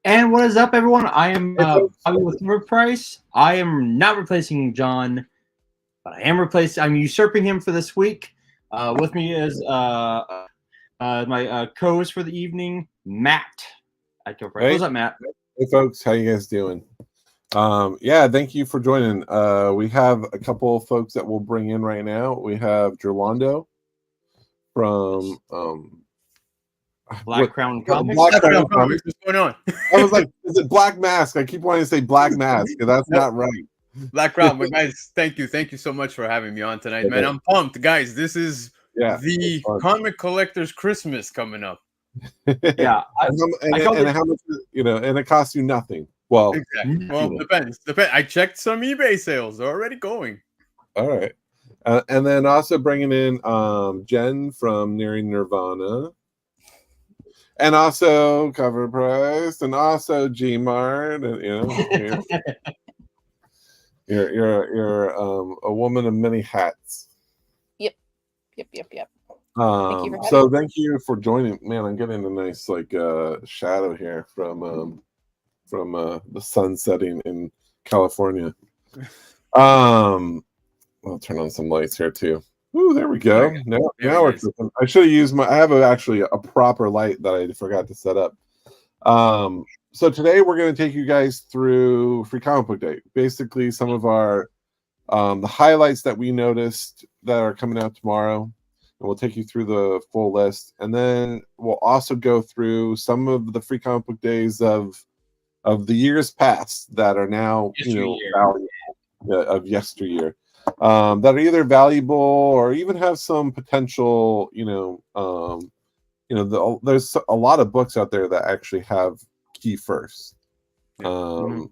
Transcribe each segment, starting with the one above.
And what is up, everyone? I am Bobby with River Price. I am not replacing John, but I am replacing. I'm usurping him for this week. With me is my co-host for the evening, Matt. What's up, Matt? Hey, folks. How you guys doing? Yeah, thank you for joining. We have a couple of folks that we'll bring in right now. We have Gerlando from Black Crown Comics. Black Crown Comics. What's going on? I was like, is it Black Mask? I keep wanting to say Black Mask, because that's not right. Black Crown, but guys, thank you so much for having me on tonight, man. I'm pumped, guys. This is the comic collector's Christmas coming up. Yeah, and how much, and it costs you nothing. Well, exactly. Well, depends. I checked some eBay sales; they're already going. All right, and then also bringing in Jen from Nearing Nirvana. And also COVR'd Price, and also Gmart, and you're a woman of many hats. Yep. Thank you for joining. Man, I'm getting a nice shadow here from the sun setting in California. I'll turn on some lights here too. Ooh, there we go. Now we're. I should have used I have actually a proper light that I forgot to set up. So today we're going to take you guys through Free Comic Book Day. Basically, some of our the highlights that we noticed that are coming out tomorrow, and we'll take you through the full list. And then we'll also go through some of the Free Comic Book Days of the years past that are now valuable, of yesteryear. That are either valuable or even have some potential, there's a lot of books out there that actually have key first. So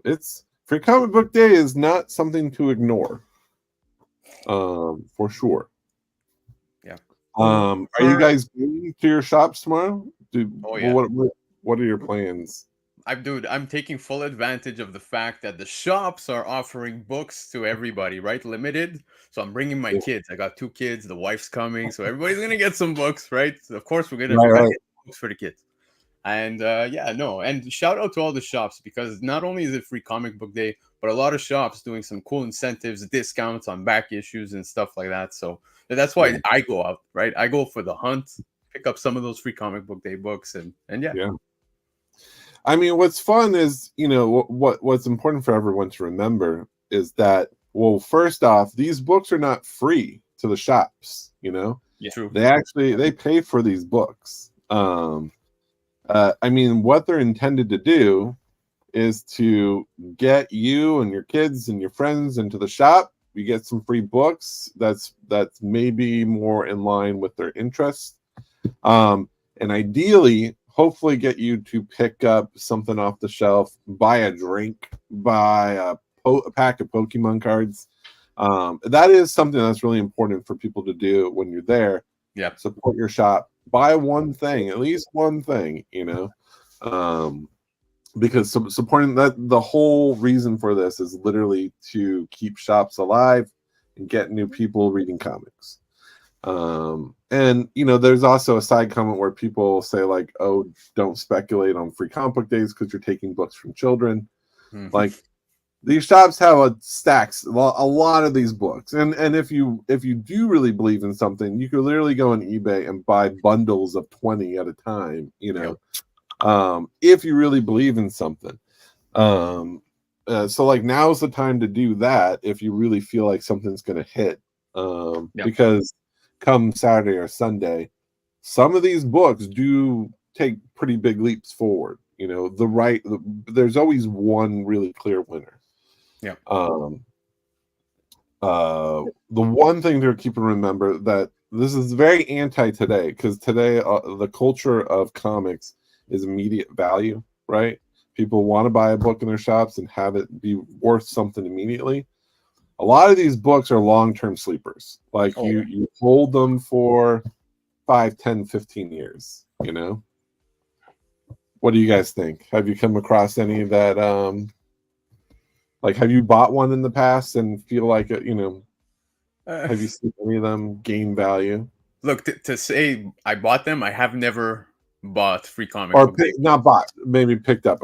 it's Free Comic Book Day is not something to ignore, for sure. Yeah. Are you guys going to your shops tomorrow? Yeah. What are your plans? I'm taking full advantage of the fact that the shops are offering books to everybody, right? Limited. So I'm bringing my kids. I got 2 kids. The wife's coming, so everybody's gonna get some books, right? So of course, we're gonna get books for the kids. And and shout out to all the shops, because not only is it Free Comic Book Day, but a lot of shops doing some cool incentives, discounts on back issues and stuff like that. So that's why I go out, right? I go for the hunt, pick up some of those Free Comic Book Day books, and yeah. I mean, what's fun is, what's important for everyone to remember is that, well, first off, these books are not free to the shops, Yeah, true. They pay for these books. I mean, what they're intended to do is to get you and your kids and your friends into the shop. You get some free books that's maybe more in line with their interests. And ideally, hopefully get you to pick up something off the shelf, buy a drink, buy a pack of Pokemon cards. That is something that's really important for people to do when you're there. Yeah. Support your shop. Buy one thing, at least one thing, because supporting that, the whole reason for this is literally to keep shops alive and get new people reading comics. And there's also a side comment where people say like, oh, don't speculate on Free Comic Book Days because you're taking books from children. Mm-hmm. Like, these shops have stacks, a lot of these books, and if you do really believe in something, you could literally go on eBay and buy bundles of 20 at a time, if you really believe in something. So like, now's the time to do that if you really feel like something's going to hit, because come Saturday or Sunday, some of these books do take pretty big leaps forward. There's always one really clear winner. Yeah. The one thing to keep and remember that this is very anti today, because today the culture of comics is immediate value, right? People want to buy a book in their shops and have it be worth something immediately. A lot of these books are long-term sleepers. Like, you hold them for 5, 10, 15 years, What do you guys think? Have you come across any of that? Have you bought one in the past and feel like it, have you seen any of them gain value? Look, to say I bought them, I have never bought Free Comic Or Book Day. not bought, maybe picked up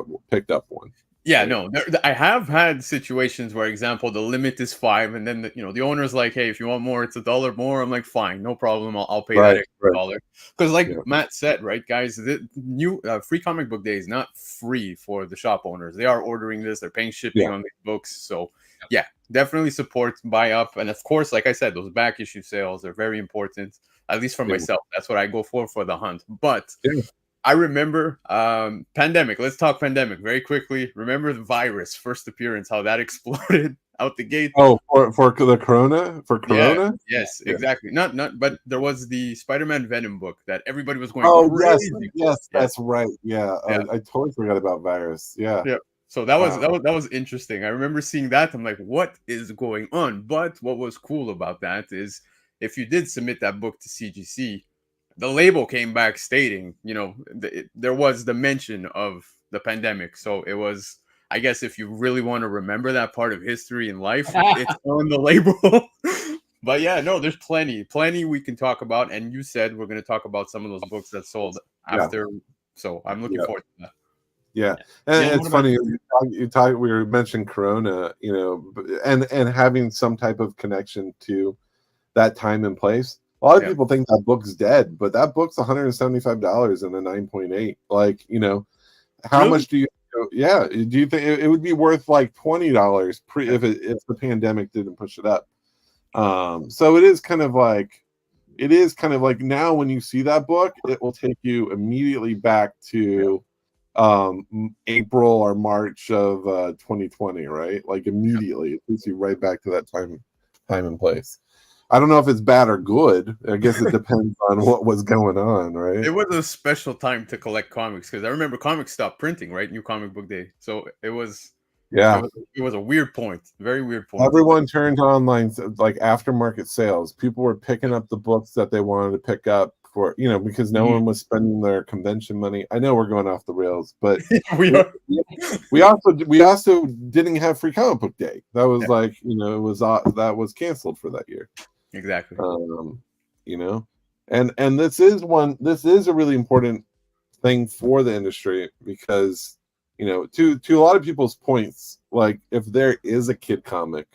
one. Yeah, no, I have had situations where, example, the limit is 5, and then the owner's like, "Hey, if you want more, it's $1 more." I'm like, "Fine, no problem. I'll pay that extra $1." Because, like Matt said, right, guys, the new Free Comic Book Day is not free for the shop owners. They are ordering this. They're paying shipping on these books. So, yeah, definitely support, buy up, and of course, like I said, those back issue sales are very important. At least for myself, that's what I go for the hunt. But I remember pandemic. Let's talk pandemic very quickly. Remember the virus first appearance, how that exploded out the gate. Oh, for the Corona? For Corona? Yes, exactly. Not but there was the Spider-Man Venom book that everybody was going crazy. Yes, that's right. Yeah. I totally forgot about virus. Yeah. So that was interesting. I remember seeing that. I'm like, what is going on? But what was cool about that is if you did submit that book to CGC, the label came back stating, there was the mention of the pandemic. So it was, I guess, if you really want to remember that part of history and life, it's on the label. But yeah, no, there's plenty we can talk about. And you said we're going to talk about some of those books that sold after. So I'm looking forward to that. Yeah, and it's funny. We mentioned Corona, and having some type of connection to that time and place. A lot of people think that book's dead, but that book's $175 and a 9.8. Like, how much do you? Yeah, do you think it would be worth like $20 if the pandemic didn't push it up? So it is kind of like now when you see that book, it will take you immediately back to April or March of 2020, right? Like immediately, it takes you right back to that time and place. I don't know if it's bad or good. I guess it depends on what was going on, right? It was a special time to collect comics because I remember comics stopped printing, right? New Comic Book Day. So it was it was a weird point, very weird point. Everyone turned to online, like aftermarket sales. People were picking up the books that they wanted to pick up for, because no one was spending their convention money. I know we're going off the rails, but we also didn't have Free Comic Book Day. That was that was canceled for that year. Exactly. And this is a really important thing for the industry because, to a lot of people's points, like if there is a kid comic,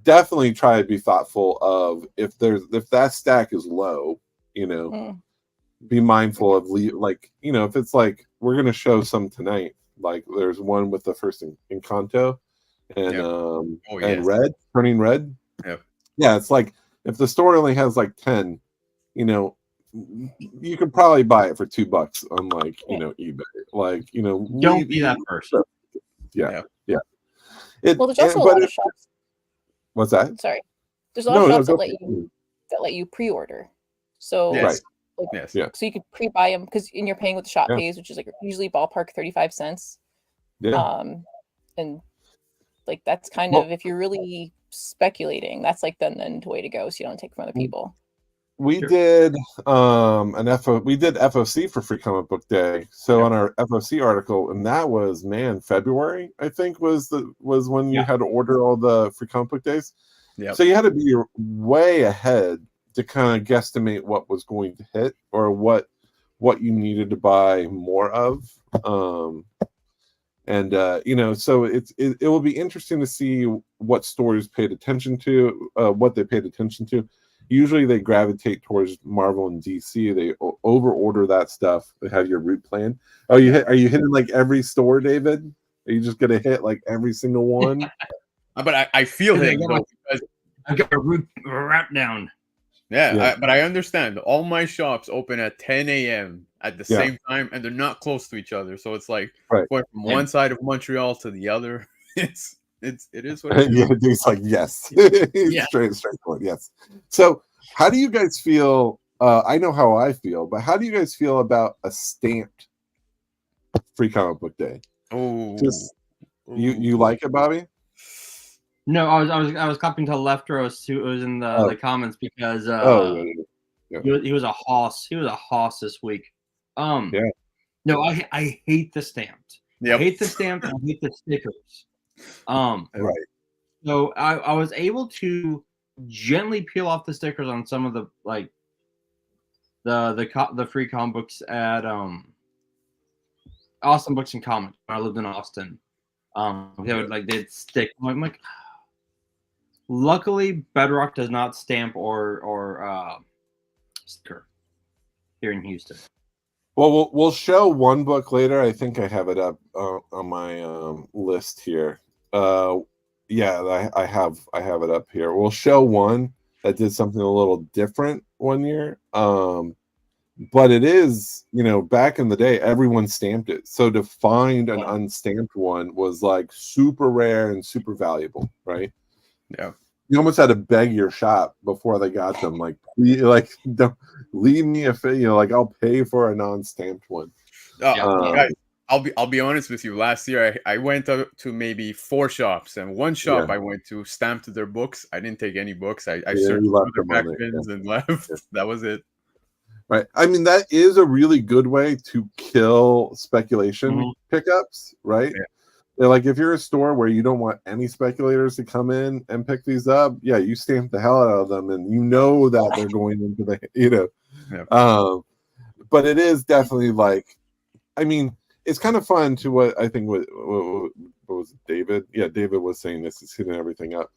definitely try to be thoughtful of if that stack is low, be mindful of if it's like we're gonna show some tonight, like there's one with the first Encanto and Red Turning Red. Yeah, it's like if the store only has like 10, you could probably buy it for $2 on eBay. Like, don't be that person. Yeah. Well, there's also a lot of shops. What's that? Sorry, there's a lot of shops that let you pre-order. So so you could pre-buy them because you're paying what the shop pays, which is like usually ballpark 35 cents. And like that's kind of, if you're really speculating, that's like the way to go, so you don't take from other people. We did we did FOC for Free Comic Book Day. So on our FOC article, and that was February, I think was when you had to order all the Free Comic Book Days. So you had to be way ahead to kind of guesstimate what was going to hit or what you needed to buy more of. So it will be interesting to see what stores paid attention to, what they paid attention to. Usually they gravitate towards Marvel and DC. They over order that stuff. They have your route plan. Oh, are you hitting like every store, David? Are you just gonna hit like every single one? But I feel it because I got a route down. But I understand. All my shops open at 10 a.m. at the same time, and they're not close to each other. So it's like going from one side of Montreal to the other. It is what it is. Yeah, it's like yes. Straightforward, yes. So how do you guys feel? I know how I feel, but how do you guys feel about a stamped Free Comic Book Day? Oh, you like it, Bobby? No, I was copying to Leftros, who was in the comments because he was a hoss. He was a hoss this week. No, I hate the stamped. I hate the stamped. And I hate the stickers. Right. So I was able to gently peel off the stickers on some of the the free comic books at Austin Books and Comics when I lived in Austin. They'd stick. I'm like, luckily Bedrock does not stamp or sticker here in Houston. Well, we'll show one book later. I think I have it up on my list here. Yeah, I have it up here. We'll show one that did something a little different one year. But it is, back in the day, everyone stamped it. So to find an unstamped one was like super rare and super valuable, right? Yeah. You almost had to beg your shop before they got them. Like, don't leave me I'll pay for a non-stamped one. Guys, I'll be honest with you. Last year, I went to maybe 4 shops, and one shop I went to stamped their books. I didn't take any books. I searched through their back bins and left. Yeah. That was it. Right. I mean, that is a really good way to kill speculation pickups, right? Yeah. Like if you're a store where you don't want any speculators to come in and pick these up, you stamp the hell out of them, and that they're going into the, but it is definitely like, I mean, it's kind of fun to what I think what was it, David? Yeah, David was saying this is hitting everything up.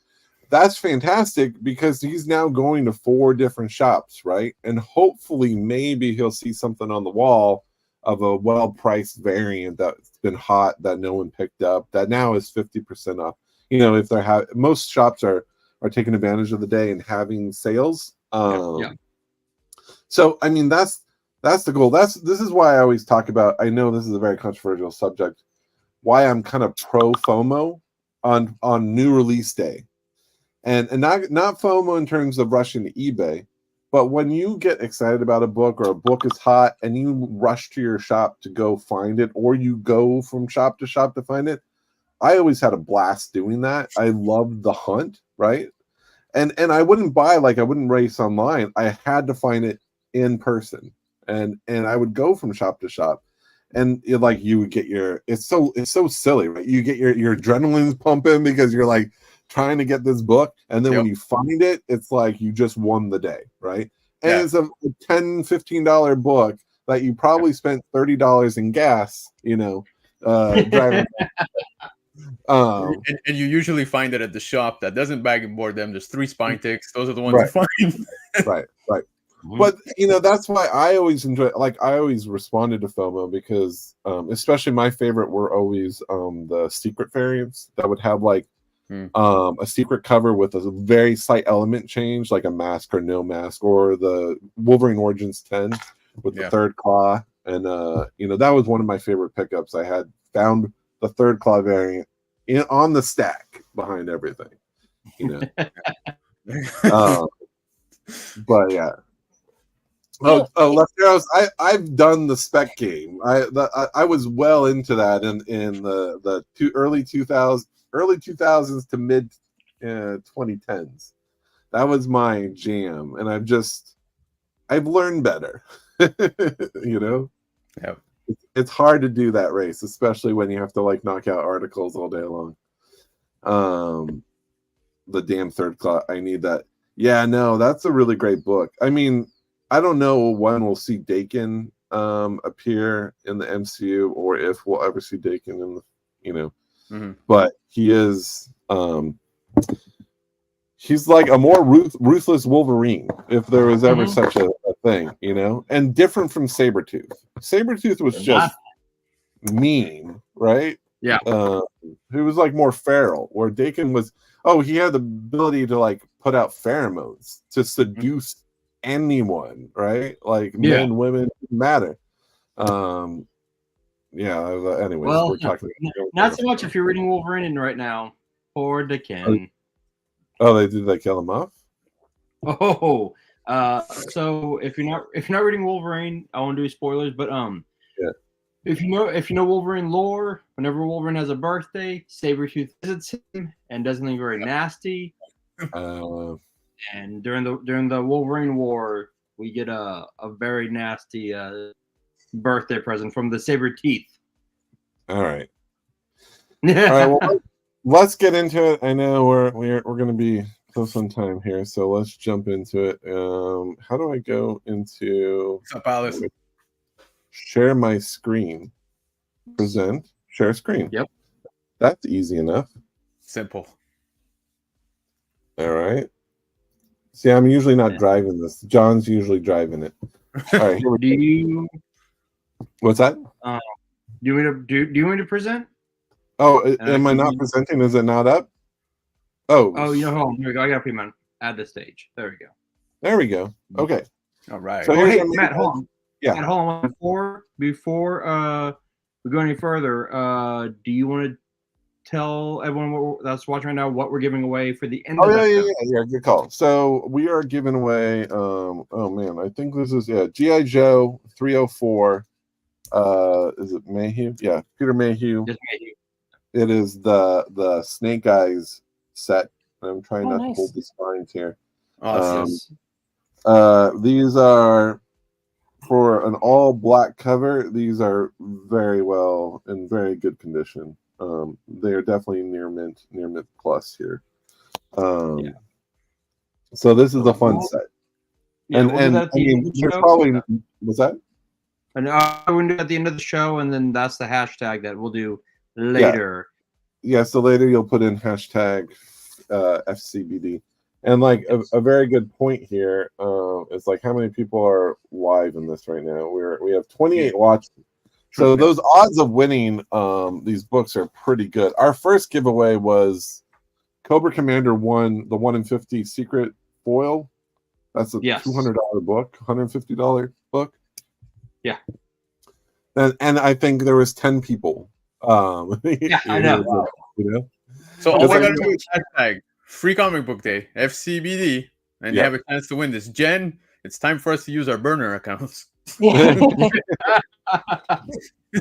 That's fantastic because he's now going to 4 different shops, right? And hopefully maybe he'll see something on the wall of a well-priced variant that's been hot that no one picked up that now is 50% off. If they're most shops are taking advantage of the day and having sales. So I mean that's the goal. This is why I always talk about, I know this is a very controversial subject, why I'm kind of pro FOMO on new release day. And not FOMO in terms of rushing to eBay, but when you get excited about a book or a book is hot and you rush to your shop to go find it, or you go from shop to shop to find it, I always had a blast doing that. I loved the hunt, right? And I wouldn't I wouldn't race online. I had to find it in person, and I would go from shop to shop, and you would get it's so silly, right? You get your adrenaline's pumping because you're like trying to get this book, and then when you find it, it's like you just won the day, right? And it's a $10-15 book that you probably spent $30 in gas, driving. And you usually find it at the shop that doesn't bag and board them. There's 3 spine ticks. Those are the ones you find. Right. But that's why I always enjoy. I always responded to FOMO because, especially my favorite were always the secret variants that would have a secret cover with a very slight element change, like a mask or no mask, or the Wolverine Origins 10 with the 3rd claw. And that was one of my favorite pickups. I had found the 3rd claw variant on the stack behind everything. But yeah. Lefteros, I've done the spec game. I was well into that in the early 2000s to mid 2010s. That was my jam, and I've learned better. It's hard to do that race, especially when you have to knock out articles all day long. The damn 3rd claw, I need that. Yeah, no, that's a really great book. I mean, I don't know when we'll see Dakin appear in the MCU, or if we'll ever see Dakin in the but he is he's like a more ruthless Wolverine, if there was ever such a thing, and different from Sabretooth. Sabretooth was just mean, right? Yeah. He was more feral, where Dakin was, he had the ability to put out pheromones to seduce anyone, right? Men, women, didn't matter. Anyways, we're talking not so much if you're reading Wolverine right now. Poor Dakin. Did they kill him off? So if you're not reading Wolverine, I won't do spoilers, but if you know Wolverine lore, whenever Wolverine has a birthday, Sabretooth visits him and does something very nasty. And during the Wolverine War, we get a very nasty birthday present from the saber teeth. All right. All right. Well, let's get into it. I know we're going to be kill some time here, so let's jump into it. How do I go into share my screen? Present, share screen. Yep. That's easy enough. Simple. All right. See, I'm usually not driving this. John's usually driving it. All right. Here we go. What's that? Do you want me to present? Oh, am I not presenting? Is it not up? Oh, hold on. Here we go. I got to add the stage. There we go. There we go. Okay. All right. So hey, Matt, hold on. Yeah. Matt, hold on. Before we go any further, do you want to tell everyone that's watching right now what we're giving away for the end of the show? Yeah, good call. So we are giving away oh man, I think this is G.I. Joe 304. Is it Mayhew? Yeah, Peter Mayhew. It is the Snake Eyes set. I'm trying not to hold the spines here. These are for an all black cover. These are very well in very good condition. They are definitely near mint plus here. So this is a fun set. Yeah, and I mean, there's probably was that? And I will do it at the end of the show, and then that's the hashtag that we'll do later. Yeah, so later you'll put in hashtag FCBD. And like a very good point here is like how many people are live in this right now? We have 28 watching. So those odds of winning these books are pretty good. Our first giveaway was Cobra Commander 1, the 1 in 50 secret foil. That's a $200 book, $150 book. Yeah. And I think there was 10 people. Yeah, I know. You know? So all we gotta do is hashtag Free Comic Book Day, FCBD, and you have a chance to win this. Jen, it's time for us to use our burner accounts.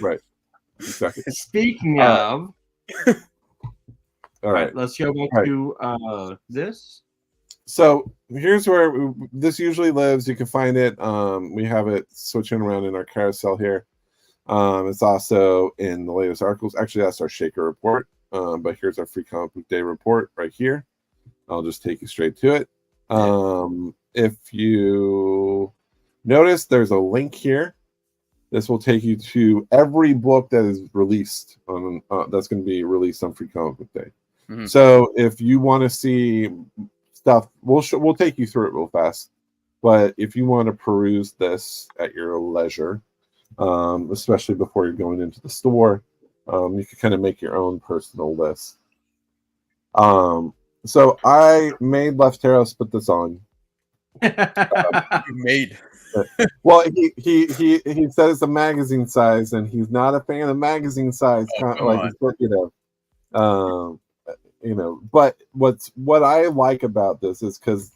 Right. Exactly. Speaking of, all right, let's go back to this. So here's where this usually lives. You can find it. We have it switching around in our carousel here. It's also in the latest articles. Actually, that's our Shaker report. But here's our Free Comic Book Day report right here. I'll just take you straight to it. If you notice, there's a link here. This will take you to every book that is released on that's going to be released on Free Comic Book Day. Mm-hmm. So if you want to see stuff, we'll take you through it real fast. But if you want to peruse this at your leisure, especially before you're going into the store, you can kind of make your own personal list. So I made Lefteros put this on. Well, he said it's a magazine size, and he's not a fan of magazine size. But what I like about this is because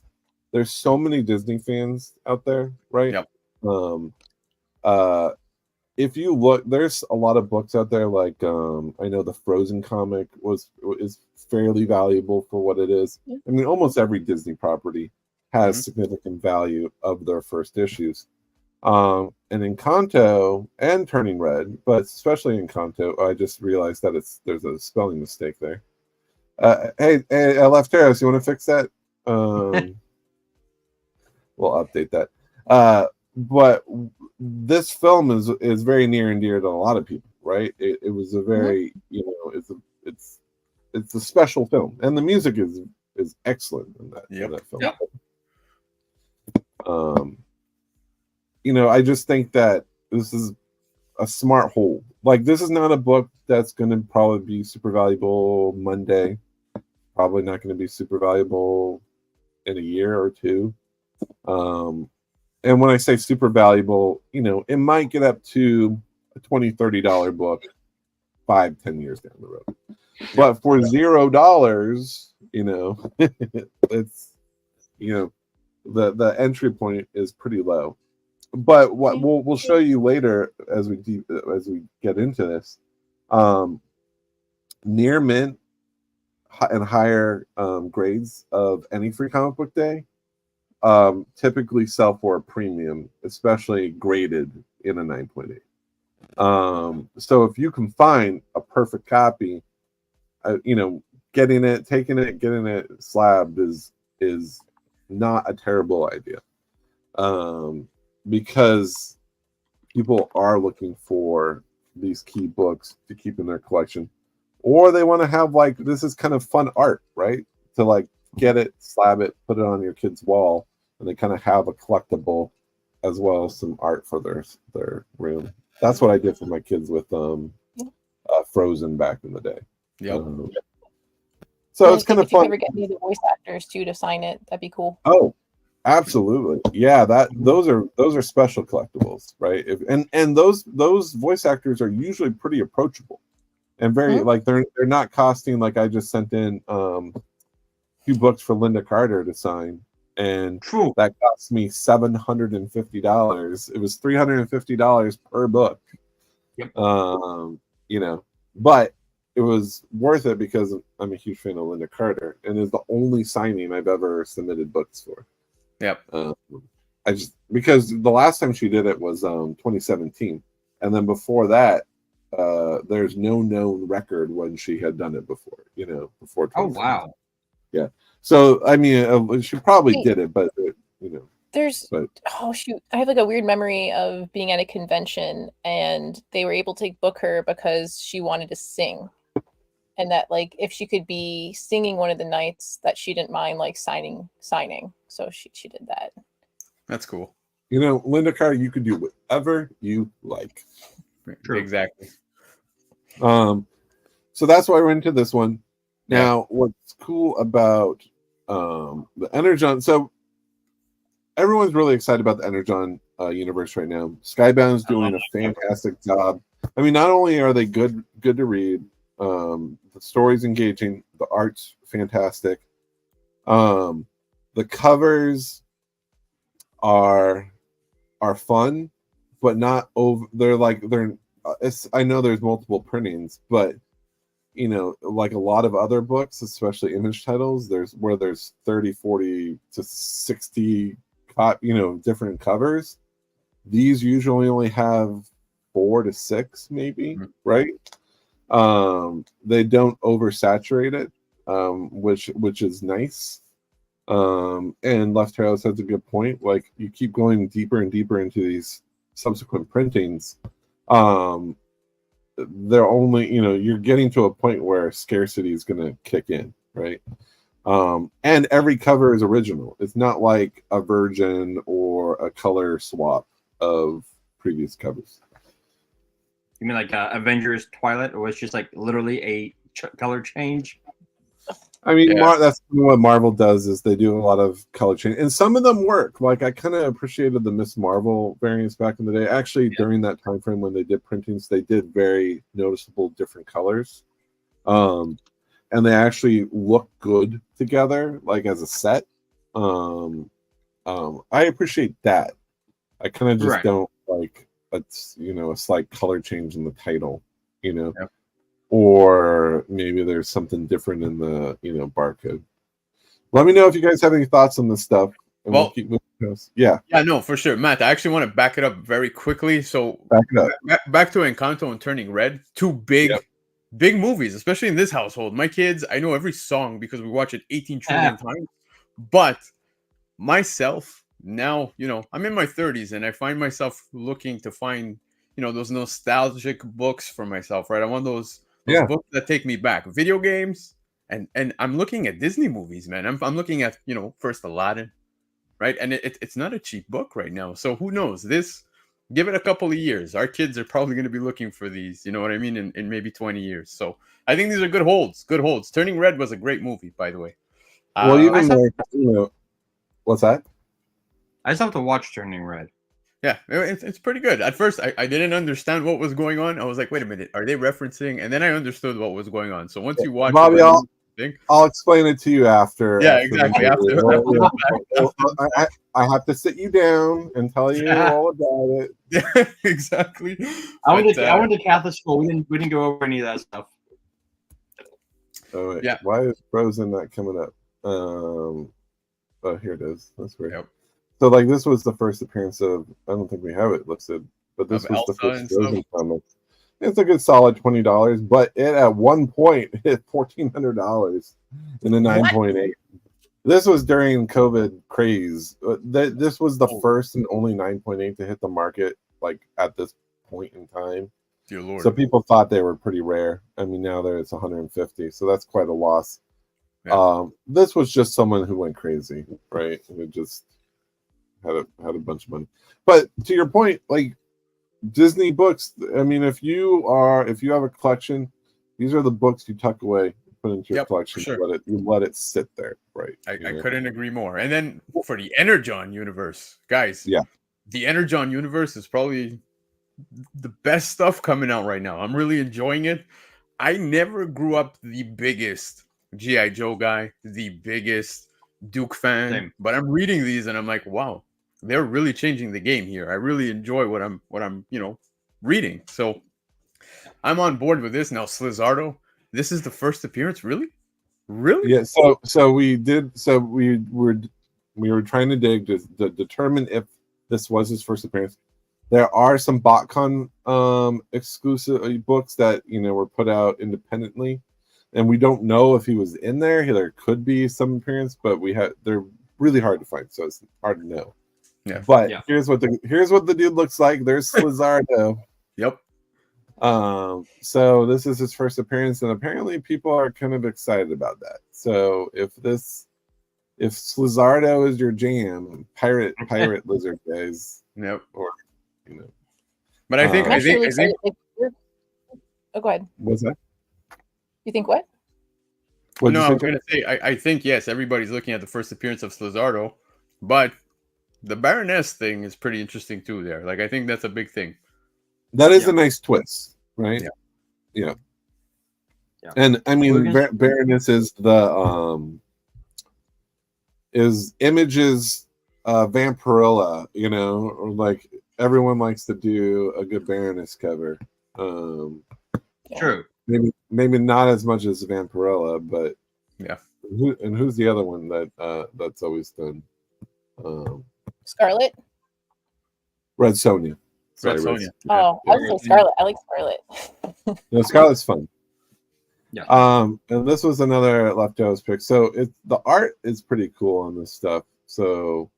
there's so many Disney fans out there, right? Yep. If you look, there's a lot of books out there. Like I know the Frozen comic is fairly valuable for what it is. I mean, almost every Disney property has significant value of their first issues. And Encanto and Turning Red, but especially Encanto, I just realized that there's a spelling mistake there. Hey, Lefteros, you want to fix that? We'll update that. But this film is very near and dear to a lot of people, right? It was a very, it's a special film, and the music is excellent in that film. Yep. I just think that this is a smart hold. Like, this is not a book that's going to probably be super valuable Monday. Probably not going to be super valuable in a year or two. And when I say super valuable, it might get up to a $20, $30 book 5-10 years down the road. But for $0, it's the entry point is pretty low. But what we'll show you later as we get into this, near mint and higher grades of any Free Comic Book Day typically sell for a premium, especially graded in a 9.8. So if you can find a perfect copy, getting it slabbed is is not a terrible idea, because people are looking for these key books to keep in their collection, or they want to have like, this is kind of fun art, right? To like get it, slab it, put it on your kid's wall, and they kind of have a collectible as well as some art for their room. That's what I did for my kids with Frozen back in the day. Yep. So it's kind of fun. If you ever get me the voice actors too to sign it, that'd be cool. Oh, absolutely. Yeah, those are special collectibles, right? And those voice actors are usually pretty approachable and very like they're not costing, like I just sent in 2 books for Linda Carter to sign, and that cost me $750. It was $350 per book. Yep. You know, but it was worth it because I'm a huge fan of Linda Carter, and it's the only signing I've ever submitted books for. Yep. Because the last time she did it was 2017, and then before that, there's no known record when she had done it before. You know, before. Oh wow. Yeah. So I mean, she probably did it, but you know. Oh shoot, I have like a weird memory of being at a convention and they were able to book her because she wanted to sing, and that like if she could be singing one of the nights, that she didn't mind like signing, so she did that. That's cool. You know, Linda Carter, you could do whatever you like. True. Exactly. So that's why we're into this one. Now, what's cool about the Energon? So everyone's really excited about the Energon universe right now. Skybound's doing a fantastic job. I mean, not only are they good to read, the story's engaging, the art's fantastic. The covers are fun, but not over. I know there's multiple printings, but you know, like a lot of other books, especially image titles, there's 30, 40 to 60 different covers. These usually only have 4 to 6 maybe, right? They don't oversaturate it, which is nice. And Left Trails has a good point. Like, you keep going deeper and deeper into these subsequent printings, they're only, you're getting to a point where scarcity is going to kick in, right? And every cover is original. It's not like a version or a color swap of previous covers. You mean like Avengers Twilight, or it's just like literally a color change? I mean, that's what Marvel does, is they do a lot of color change, and some of them work. Like, I kind of appreciated the Miss Marvel variants back in the day. Actually, during that time frame when they did printings, they did very noticeable different colors, and they actually look good together, like as a set. I appreciate that. I kind of just don't like a slight color change in the title, or maybe there's something different in the barcode. Let me know if you guys have any thoughts on this stuff, and we'll keep moving. Yeah, no, for sure, Matt. I actually want to back it up very quickly. So back it up. Back to Encanto and Turning Red, 2 big movies, especially in this household. My kids, I know every song because we watch it 18 trillion times. But myself, now, I'm in my 30s, and I find myself looking to find, those nostalgic books for myself, right? I want those books that take me back. Video games, and I'm looking at Disney movies, man. I'm looking at, first Aladdin, right? And it's not a cheap book right now. So who knows? Give it a couple of years. Our kids are probably going to be looking for these, you know what I mean, in maybe 20 years. So I think these are good holds. Turning Red was a great movie, by the way. Well, even more, what's that? I just have to watch Turning Red. Yeah, it's pretty good. At first, I didn't understand what was going on. I was like, wait a minute, are they referencing? And then I understood what was going on. So once you watch Bobby, I'll explain it to you after. Yeah, exactly. I have to sit you down and tell you all about it. Yeah, exactly. I went to Catholic school. We didn't go over any of that stuff. Oh, wait. Yeah. Why is Frozen not coming up? Oh, here it is. That's weird. Yep. So, like, this was the first appearance of, I don't think we have it listed, but this was the first Frozen comic. It's a good solid $20, but it at one point hit $1,400 in the 9.8. This was during COVID craze. This was the first and only 9.8 to hit the market like at this point in time. Dear Lord. So people thought they were pretty rare. I mean, now it's 150, so that's quite a loss. Yeah. This was just someone who went crazy, right? Who just had a bunch of money. But to your point, like Disney books, I mean, if you have a collection, these are the books you tuck away, put into your collection, sure. you let it sit there, right? I couldn't agree more. And then for the Energon universe, guys, the Energon universe is probably the best stuff coming out right now. I'm really enjoying it. I never grew up the biggest G.I. Joe guy, the biggest Duke fan, but I'm reading these and I'm like, wow, they're really changing the game here. I really enjoy what I'm reading. So I'm on board with this now. Slizardo, this is the first appearance, really? Yeah. So we were trying to dig to determine if this was his first appearance. There are some BotCon exclusive books that were put out independently, and we don't know if he was in there. There could be some appearance, but they're really hard to find, so it's hard to know. Yeah. But here's what the dude looks like. There's Slizardo. Yep. So this is his first appearance, and apparently people are kind of excited about that. So if Slizardo is your jam, pirate lizard guys. Yep. Or But I think oh, go ahead. What's that? You think what? No, I was going to say I think yes, everybody's looking at the first appearance of Slizardo, but the Baroness thing is pretty interesting too. There, like I think that's a big thing. That is a nice twist, right? Yeah. And I mean, Baroness is is Image's Vampirilla, or like everyone likes to do a good Baroness cover. True. Maybe not as much as Vampirilla, but who's the other one that's always done? Scarlet. Red Sonja. Red Sonja. I would say Scarlet. I like Scarlet. No, Scarlet's fun. Yeah. And this was another Leftovers pick. So the art is pretty cool on this stuff. So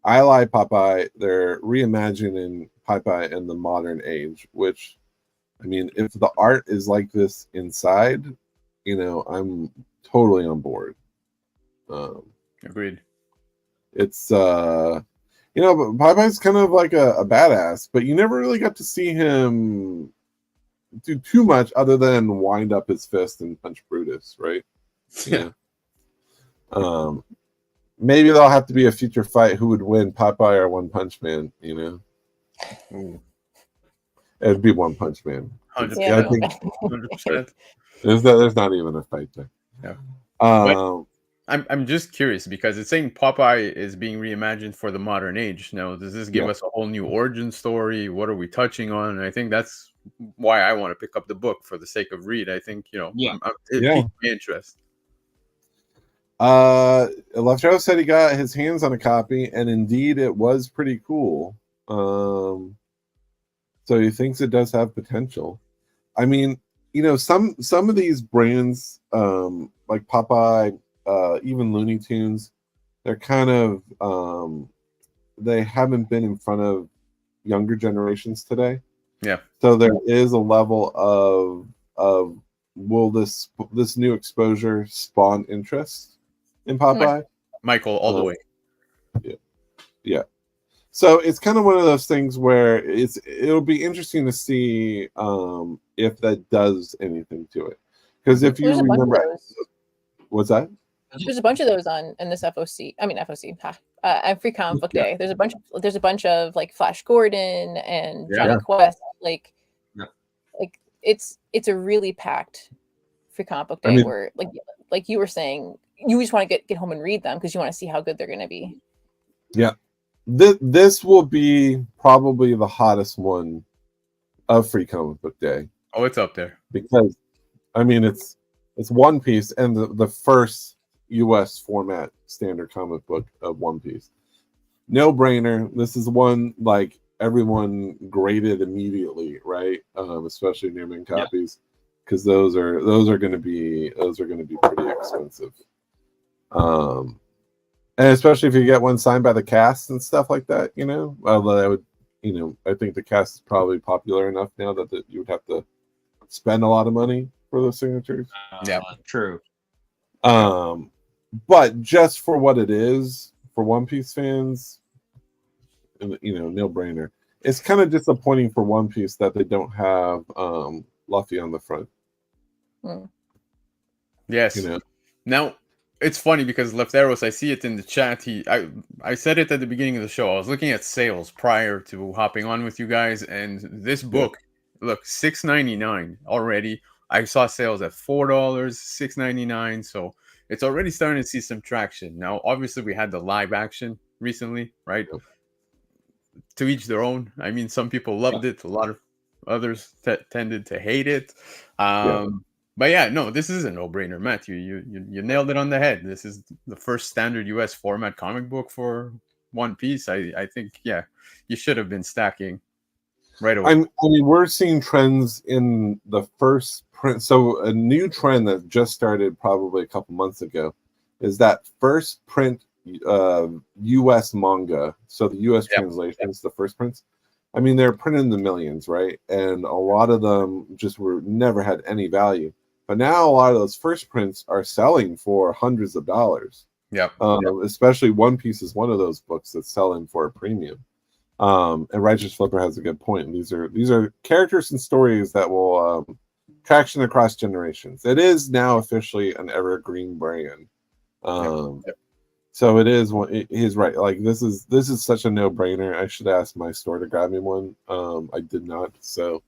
I like Popeye. They're reimagining Popeye in the modern age, which, I mean, if the art is like this inside, I'm totally on board. Agreed. It's but Popeye's kind of like a badass, but you never really got to see him do too much other than wind up his fist and punch Brutus, right? Yeah. Maybe there'll have to be a future fight who would win, Popeye or One Punch Man, Ooh. It'd be One Punch Man. 100%. Yeah, I think 100%. There's not even a fight there. Yeah. I'm just curious because it's saying Popeye is being reimagined for the modern age. Now, does this give us a whole new origin story? What are we touching on? And I think that's why I want to pick up the book for the sake of read. I think it piqued my interest. Leftover said he got his hands on a copy, and indeed it was pretty cool. So he thinks it does have potential. I mean, some of these brands, like Popeye, even Looney Tunes, they're kind of they haven't been in front of younger generations today. Yeah. So there is a level of will this new exposure spawn interest in Popeye? Michael, all the way. Yeah. So it's kind of one of those things where it'll be interesting to see if that does anything to it. Because if you remember, what's that? There's a bunch of those in this FOC. I mean FOC. At Free Comic Book Day. There's a bunch of like Flash Gordon and Johnny Quest. Like it's a really packed Free Comic Book Day where like you were saying, you just want to get home and read them because you want to see how good they're going to be. Yeah. This will be probably the hottest one of Free Comic Book Day. Oh, it's up there. Because I mean it's One Piece and the first US format standard comic book of One Piece. No brainer. This is one like everyone graded immediately, right? Especially Newman copies, because those are going to be pretty expensive. And especially if you get one signed by the cast and stuff like that, you know. Although I would, you know, I think the cast is probably popular enough now that you would have to spend a lot of money for those signatures. Yeah, true. But just for what it is, for One Piece fans, you know, no brainer. It's kind of disappointing for One Piece that they don't have Luffy on the front. Yes. You know? Now, it's funny because Lefteros, I see it in the chat. I said it at the beginning of the show. I was looking at sales prior to hopping on with you guys, and this book, look, $6.99 already. I saw sales at $4, $6.99. So it's already starting to see some traction. Now, obviously, we had the live action recently, right? Yep. To each their own. I mean, some people loved it. A lot of others tended to hate it. But yeah, no, this is a no-brainer, Matt. You nailed it on the head. This is the first standard US format comic book for One Piece. I think, yeah, you should have been stacking right away. I mean, we're seeing trends in the first print. So a new trend that just started probably a couple months ago is that first print US manga. So the US translations, the first prints. I mean, they're printed in the millions, right? And a lot of them just never had any value. But now a lot of those first prints are selling for hundreds of dollars. Yeah. Especially One Piece is one of those books that's selling for a premium. And Righteous Flipper has a good point. These are characters and stories that will traction across generations. It is now officially an evergreen brand. So it is one. He's right. Like this is such a no-brainer. I should ask my store to grab me one. I did not, so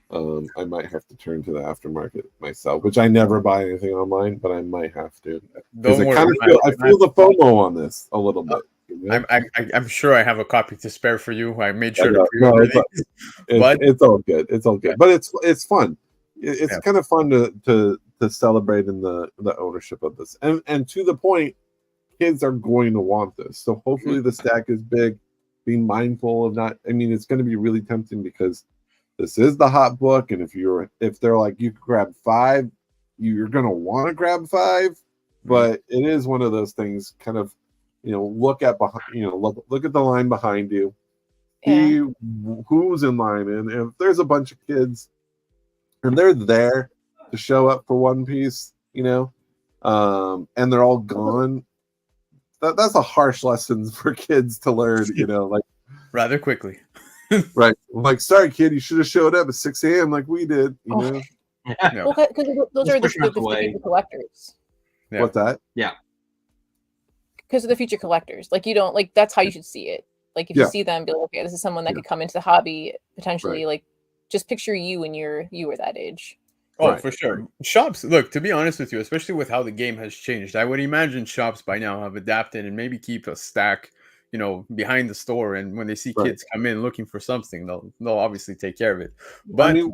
I might have to turn to the aftermarket myself, which I never buy anything online, but I might have to. Because I feel the FOMO on this a little bit. You know? I'm sure I have a copy to spare for you. I made sure to pre-order these. It's all good. It's all good. But it's fun. It's kind of fun to celebrate in the ownership of this. And to the point, kids are going to want this. So hopefully the stack is big. Being mindful of not. I mean, it's going to be really tempting because this is the hot book, and if they're like you could grab 5, you're going to want to grab 5. But it is one of those things. Kind of, you know, look at the line behind you, see who's in line, and if there's a bunch of kids, and they're there to show up for One Piece, you know, and they're all gone. That's a harsh lesson for kids to learn, you know, like rather quickly. Right. Like, sorry, kid, you should have showed up at 6 a.m. like we did, you know? Yeah. Well, because those are the future collectors. Yeah. What's that? Yeah. Because of the future collectors. Like, you don't, like, that's how you should see it. Like, if you see them, be like, okay, this is someone that could come into the hobby, potentially, like, just picture you when you were that age. Oh, for sure. Shops, look, to be honest with you, especially with how the game has changed, I would imagine shops by now have adapted and maybe keep a stack, you know, behind the store. And when they see kids come in looking for something, they'll obviously take care of it. But I mean,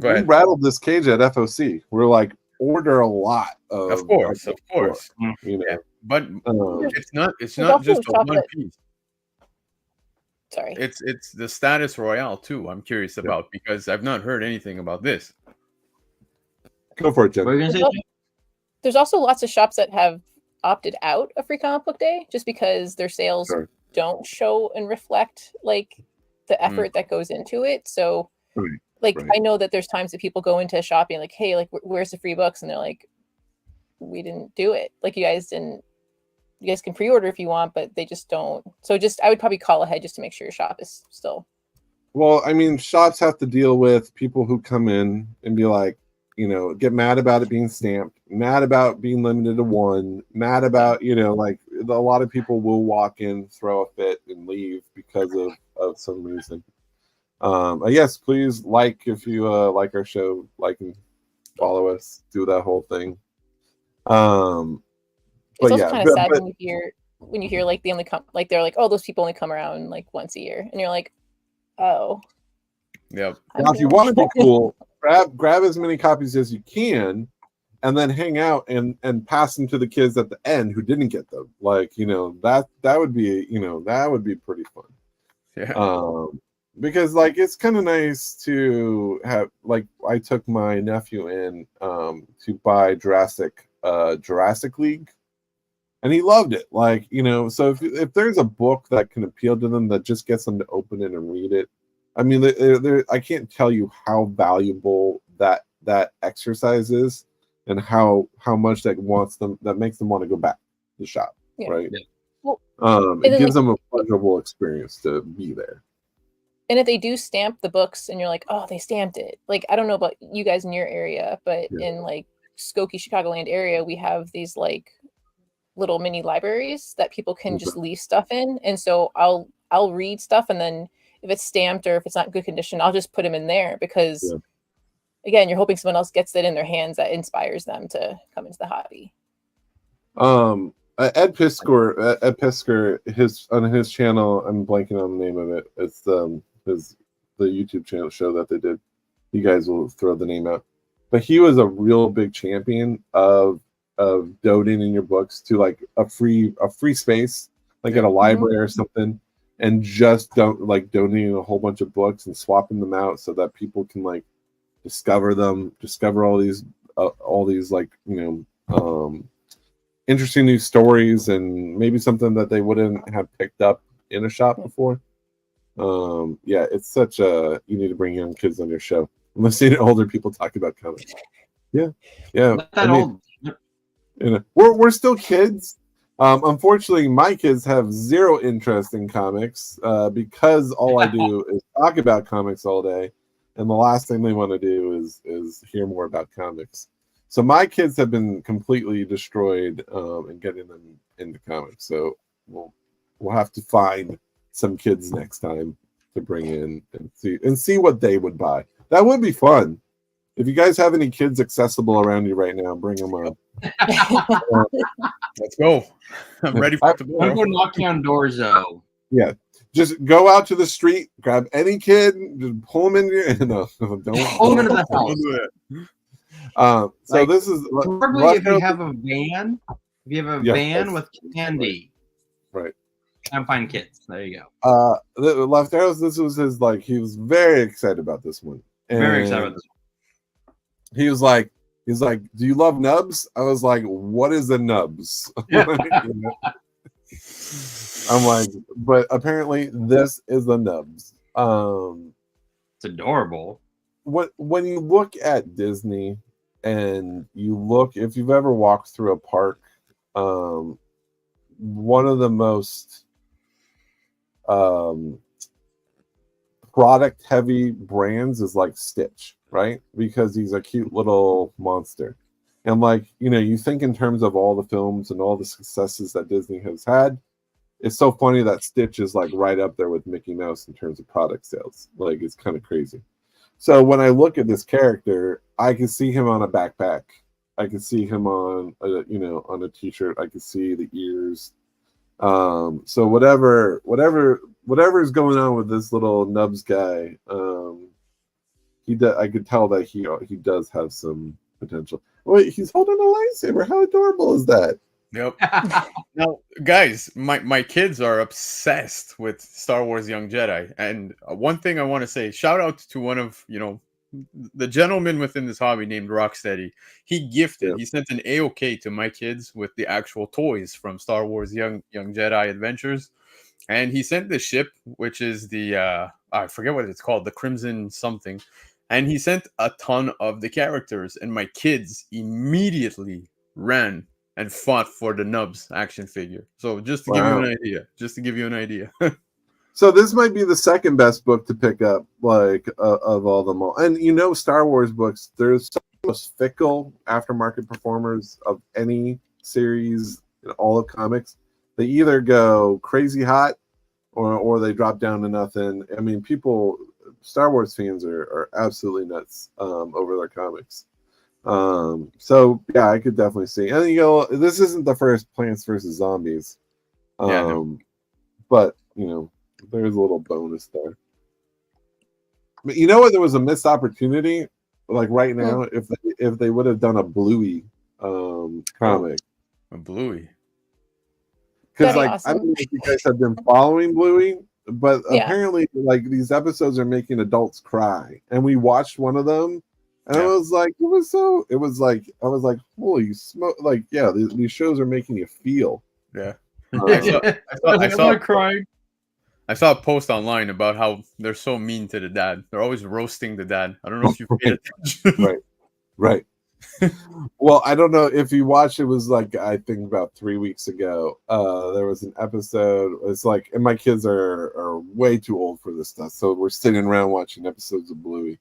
go ahead. We rattled this cage at FOC. We're like, order a lot of course. You know, but it's not just a One Piece. Sorry. It's the status royale too. I'm curious about because I've not heard anything about this. Go for it, Jen. There's also lots of shops that have opted out of Free Comic Book Day just because their sales don't show and reflect like the effort that goes into it. So I know that there's times that people go into a shop and like, hey, like where's the free books? And they're like, we didn't do it. Like you guys can pre-order if you want, but they just don't. So I would probably call ahead just to make sure your shop is still. Well, I mean, shops have to deal with people who come in and be like, you know, get mad about it being stamped, mad about being limited to 1, mad about, you know, like a lot of people will walk in, throw a fit and leave because of some reason. Yes, please if you like our show, like and follow us, do that whole thing. It's also kind of sad when you hear like they only come, like they're like, oh, those people only come around like once a year, and you're like, oh. Yep. Now, if you want to be cool, grab as many copies as you can, and then hang out and pass them to the kids at the end who didn't get them. Like, you know, that would be pretty fun. Yeah. Because like it's kind of nice to have, like, I took my nephew in to buy Jurassic League. and he loved it. Like, you know, so if there's a book that can appeal to them that just gets them to open it and read it, I mean, I can't tell you how valuable that exercise is, and how much that makes them want to go back to the shop, right? Yeah. Well, it gives them a pleasurable experience to be there. And if they do stamp the books and you're like, oh, they stamped it. Like, I don't know about you guys in your area, but in like Skokie, Chicagoland area, we have these like little mini libraries that people can just leave stuff in. And so I'll read stuff, and then if it's stamped or if it's not in good condition, I'll just put them in there because again, you're hoping someone else gets it in their hands that inspires them to come into the hobby. Ed Pisker, on his channel, I'm blanking on the name of it. It's the YouTube channel show that they did. You guys will throw the name out, but he was a real big champion of donating your books to like a free space, like at a library or something, and just donating a whole bunch of books and swapping them out so that people can like discover all these like, you know, interesting new stories, and maybe something that they wouldn't have picked up in a shop before. It's such you need to bring young kids on your show. I'm listening to older people talk about comics. Yeah. Not that old. You know, we're still kids. Unfortunately, my kids have zero interest in comics because all I do is talk about comics all day, and the last thing they want to do is hear more about comics. So my kids have been completely destroyed in getting them into comics. So we'll have to find some kids next time to bring in and see what they would buy. That would be fun. If you guys have any kids accessible around you right now, bring them up. Let's go. I'm ready for tomorrow. I'm going knocking on doors though. Yeah. Just go out to the street, grab any kid, just pull them in your don't pull them into the house. So this is probably if you have a van, with candy, right? And find kids. There you go. Left Arrows. This was his like. He was very excited about this one. Very excited about this one. He was like, "Do you love nubs?" I was like, "What is a nubs?" I'm like, but apparently this is the nubs. It's adorable. When you look at Disney and you look, if you've ever walked through a park, one of the most product heavy brands is like Stitch, right? Because he's a cute little monster. And like, you know, you think in terms of all the films and all the successes that Disney has had, it's so funny that Stitch is like right up there with Mickey Mouse in terms of product sales. Like, it's kind of crazy. So when I look at this character, I can see him on a backpack. I can see him on on a t-shirt. I can see the ears. So whatever is going on with this little nubs guy, I could tell that he does have some potential. Wait, he's holding a lightsaber. How adorable is that? Yep. Now, guys, my kids are obsessed with Star Wars Young Jedi, and one thing I want to say, shout out to one of the gentleman within this hobby named Rocksteady. He sent an AOK to my kids with the actual toys from Star Wars Young Jedi Adventures, and he sent the ship, which is the I forget what it's called, the Crimson something, and he sent a ton of the characters, and my kids immediately ran and fought for the Nubs action figure. So just to give you an idea. So this might be the second best book to pick up, like of all them all. And Star Wars books, there's some of the most fickle aftermarket performers of any series in all of comics. They either go crazy hot or they drop down to nothing. I mean, Star Wars fans are absolutely nuts over their comics. So yeah, I could definitely see. And this isn't the first Plants vs. Zombies. But there's a little bonus there. But you know what? There was a missed opportunity. Like right now, if they would have done a Bluey comic. A Bluey. Because I don't know if you guys have been following Bluey, but apparently like these episodes are making adults cry. And we watched one of them. And I was like, I was like, holy smoke! Like, yeah, these shows are making you feel. Yeah. I'm not crying. I saw a post online about how they're so mean to the dad. They're always roasting the dad. I don't know if you paid attention. Right. Well, I don't know if you watched. It was like I think about 3 weeks ago. There was an episode. It's like, and my kids are way too old for this stuff, so we're sitting around watching episodes of Bluey.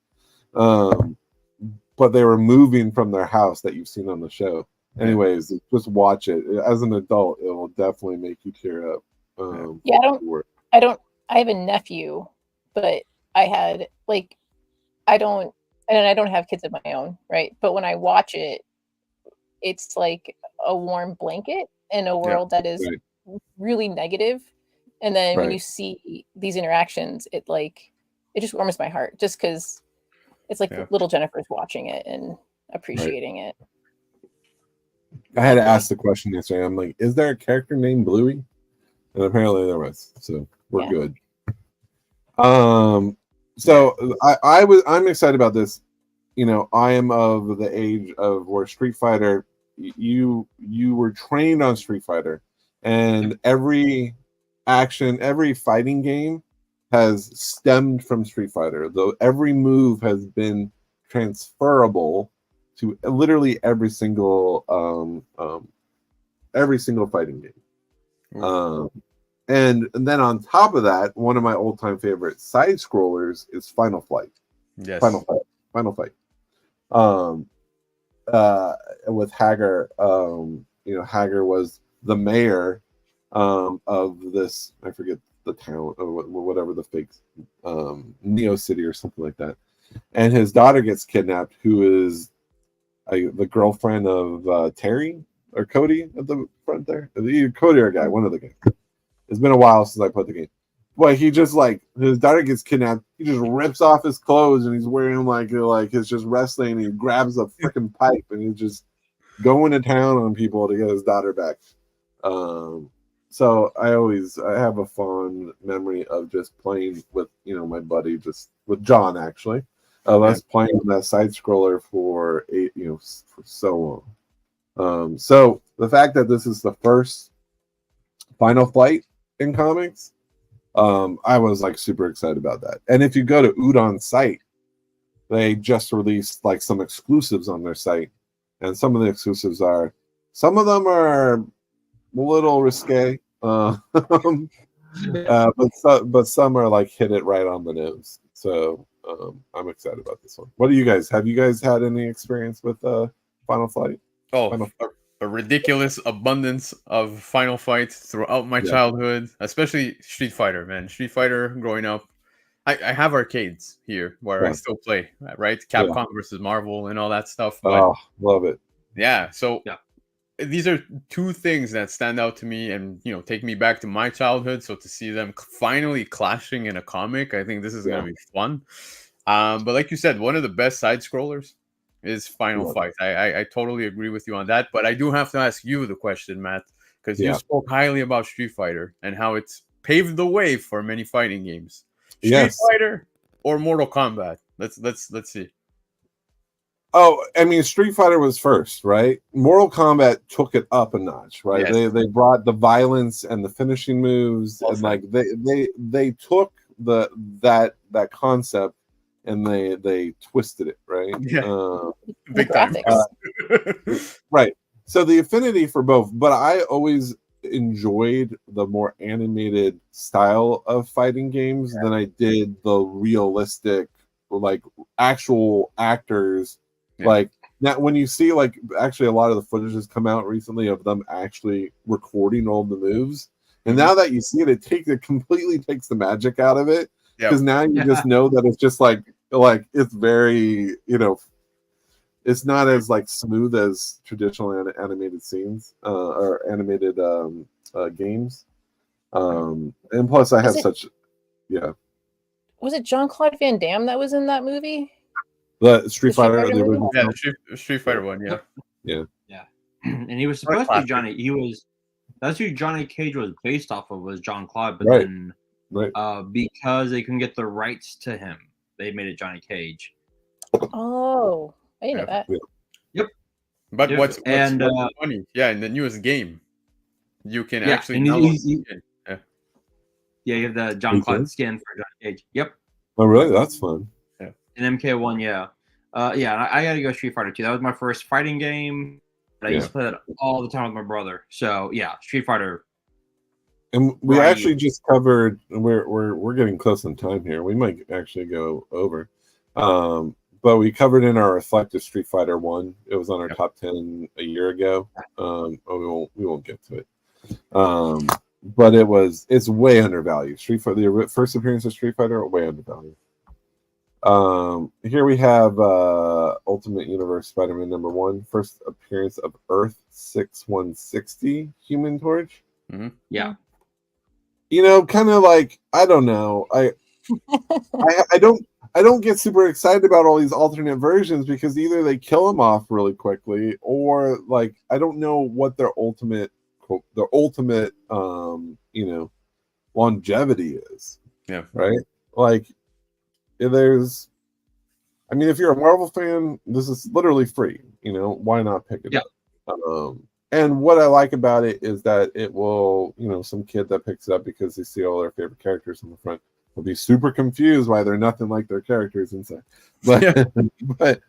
But they were moving from their house that you've seen on the show. Anyways, just watch it. As an adult, it will definitely make you tear up. I have a nephew, but I don't have kids of my own, right? But when I watch it, it's like a warm blanket in a world that is really negative. And then when you see these interactions, it just warms my heart, just because it's like little Jennifer's watching it and appreciating it. I had to ask the question yesterday. I'm like, is there a character named Bluey? And apparently there was. So we're good. So I'm excited about this. You know, I am of the age of where Street Fighter, you were trained on Street Fighter, and every fighting game has stemmed from Street Fighter. Though every move has been transferable to literally every single fighting game. And then on top of that, one of my all-time favorite side scrollers is Final Fight. Yes. Final Fight. With Hagar, Hagar was the mayor of this, I forget the town or whatever the fake Neo City or something like that. And his daughter gets kidnapped, who is the girlfriend of Terry or Cody at the front there. Either Cody or a guy, one of the guys. It's been a while since I played the game. But he just his daughter gets kidnapped. He just rips off his clothes and he's wearing like it's just wrestling. And he grabs a freaking pipe and he's just going to town on people to get his daughter back. So I have a fond memory of just playing with my buddy, just with John actually, of us playing that side scroller for so long. So the fact that this is the first Final Fight in comics, I was super excited about that. And if you go to Udon's site, they just released some exclusives on their site, and some of the exclusives some of them are a little risque, but some are hit it right on the nose. So I'm excited about this one. What do you guys have? You guys had any experience with Final Fight? A ridiculous abundance of Final Fight throughout my childhood, especially Street Fighter, man. Street Fighter growing up. I have arcades here where I still play, right? Capcom versus Marvel and all that stuff. But, love it. Yeah, so these are two things that stand out to me and, take me back to my childhood. So to see them finally clashing in a comic, I think this is going to be fun. But like you said, one of the best side scrollers is Final Fight. I totally agree with you on that. But I do have to ask you the question, Matt, because you spoke highly about Street Fighter and how it's paved the way for many fighting games. Street Fighter or Mortal Kombat? Let's see. Oh, I mean, Street Fighter was first, right? Mortal Kombat took it up a notch, right? Yes. They brought the violence and the finishing moves, and they took that concept and they twisted it, right? Yeah. Big time. Right. So the affinity for both, but I always enjoyed the more animated style of fighting games than I did the realistic, actual actors. Now when you see actually a lot of the footage has come out recently of them actually recording all the moves, and now that you see it, it completely takes the magic out of it, because now you just know that it's just it's very it's not as smooth as traditional animated scenes or animated games, and plus I have such was it Jean-Claude Van Damme that was in that movie? The Street Fighter, the original? The Street Fighter one, yeah. And he was supposed to be Johnny. That's who Johnny Cage was based off of, was Jean-Claude, but then because they couldn't get the rights to him, they made it Johnny Cage. Oh, I didn't know that. Yep. But what's funny? Yeah, in the newest game, You can Yeah, actually and download yeah, you have the John Claude skin for John Cage. Yep. Oh, really? That's fun. Yeah. An MK1, yeah. Yeah, I got to go Street Fighter 2. That was my first fighting game. I used to play that all the time with my brother. So, yeah, Street Fighter. And we actually just covered. We're getting close in time here. We might actually go over, but we covered in our reflective Street Fighter 1. It was on our top 10 a year ago. We won't get to it. But it's way undervalued. Street Fighter, the first appearance of Street Fighter, way undervalued. Here we have Ultimate Universe Spider-Man #1, first appearance of Earth 6160 Human Torch. Mm-hmm. Yeah. You know, kind of like, I don't know. I don't get super excited about all these alternate versions because either they kill them off really quickly or like I don't know what their ultimate longevity is. Yeah. Right? Like if you're a Marvel fan, this is literally free. You know, why not pick it up? And what I like about it is that it will, some kid that picks it up because they see all their favorite characters on the front will be super confused why they're nothing like their characters inside. But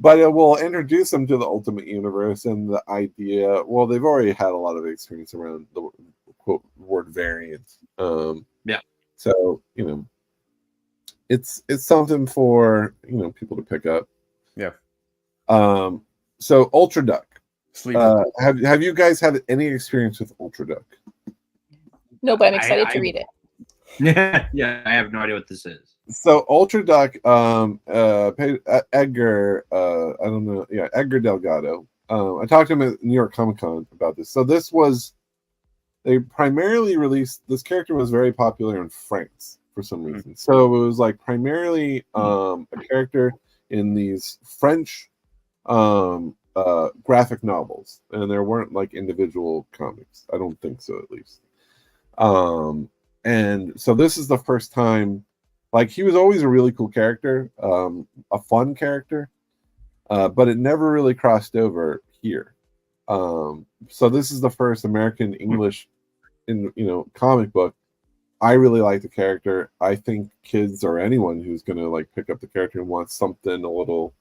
but it will introduce them to the Ultimate Universe and the idea. Well, they've already had a lot of experience around the quote word variant. So it's something for people to pick up. Yeah. So Ultra Duck. Sleep. Have you guys had any experience with Ultra Duck? No, but I'm excited to read it. Yeah, I have no idea what this is. So Ultra Duck, Edgar, I don't know, Edgar Delgado. I talked to him at New York Comic Con about this. So they primarily released, this character was very popular in France for some reason. So it was like primarily a character in these French graphic novels, and there weren't like individual comics. I don't think so, at least. And so this is the first time, like, he was always a really cool character, a fun character, but it never really crossed over here. So this is the first American English comic book. I really like the character. I think kids or anyone who's gonna like pick up the character and wants something a little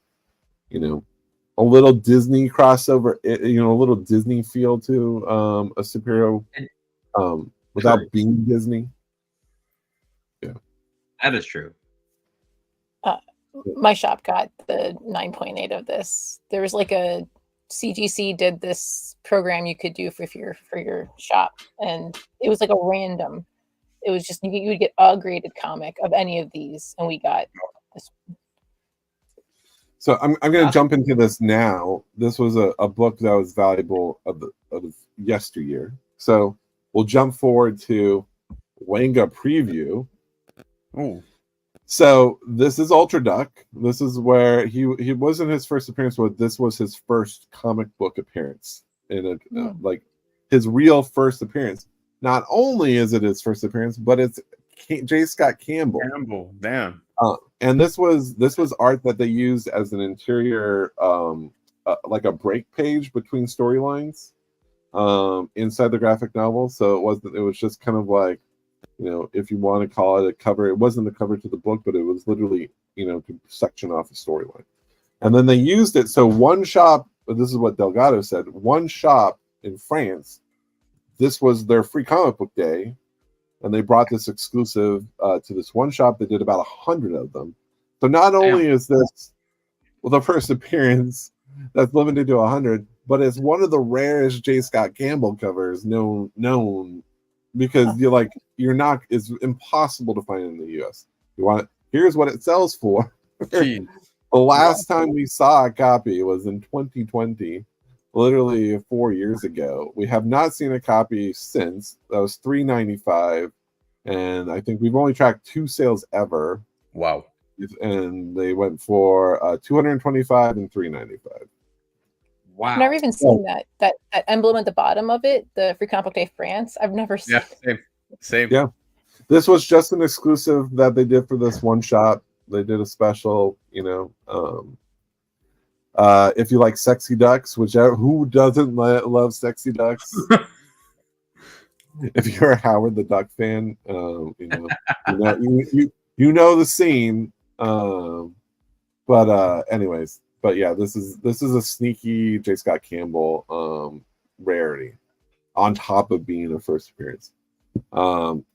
Disney crossover, a little Disney feel to a superhero, without being Disney. Yeah, that is true. My shop got the 9.8 of this. There was like a CGC did this program you could do for your shop, and it was like a random. It was just you would get a graded comic of any of these, and we got this. So I'm going to jump into this now. This was a book that was valuable of yesteryear. So we'll jump forward to Wanga preview. Oh. So this is Ultra Duck. This is where he wasn't his first appearance, but this was his first comic book appearance in like his real first appearance. Not only is it his first appearance, but it's J. Scott Campbell. Damn. And this was art that they used as an interior, like a break page between storylines, inside the graphic novel. So it was just kind of like, if you want to call it a cover, it wasn't the cover to the book, but it was literally, to section off a storyline. And then they used it. So one shop, this is what Delgado said, one shop in France, this was their free comic book day. And they brought this exclusive to this one shop. They did about 100 of them. So not only is this the first appearance that's limited to 100, but it's one of the rarest J. Scott Campbell covers known because it's impossible to find in the US. Here's what it sells for. The last time we saw a copy was in 2020. Literally 4 years ago. We have not seen a copy since. That was $3.95, and I think we've only tracked 2 sales ever. Wow! And they went for $225 and $3.95. Wow! I've never even seen that emblem at the bottom of it, the Free Comic Book Day France. I've never seen. Yeah, same. Yeah, this was just an exclusive that they did for this one shop. They did a special, if you like sexy ducks, who doesn't love sexy ducks? if you're a Howard the Duck fan, you know the scene. Anyways, but yeah, this is a sneaky J. Scott Campbell rarity on top of being a first appearance.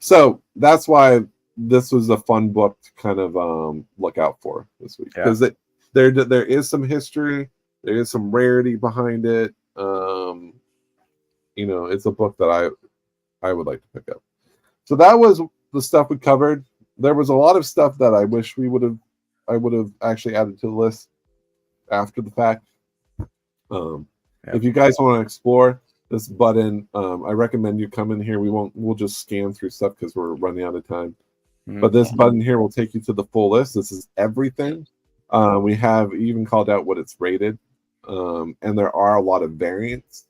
So that's why this was a fun book to kind of look out for this week, because there is some history, there is some rarity behind it. It's a book that I would like to pick up. So that was the stuff we covered. There was a lot of stuff that I wish I would have actually added to the list after the fact. If you guys want to explore this button, I recommend you come in here. We'll just scan through stuff because we're running out of time. But this button here will take you to the full list. This is everything. We have even called out what it's rated. And there are a lot of variants.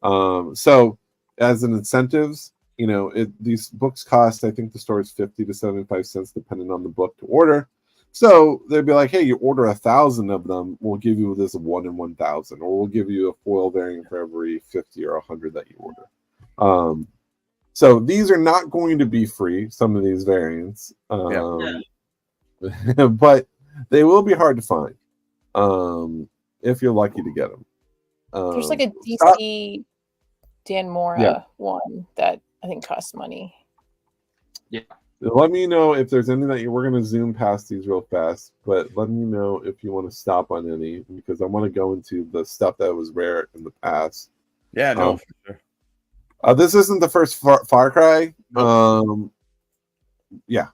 So as an incentives, these books cost, I think the store is 50 to 75 cents depending on the book to order. So they'd be like, hey, you order 1,000 of them, we'll give you this 1 in 1,000, or we'll give you a foil variant for every 50 or 100 that you order. So these are not going to be free, some of these variants, but they will be hard to find if you're lucky to get them. There's like a DC Dan Mora one that I think costs money. Yeah. Let me know if there's any that we're going to zoom past these real fast, but let me know if you want to stop on any, because I want to go into the stuff that was rare in the past. Yeah, no, for sure. This isn't the first Far Cry. Yeah.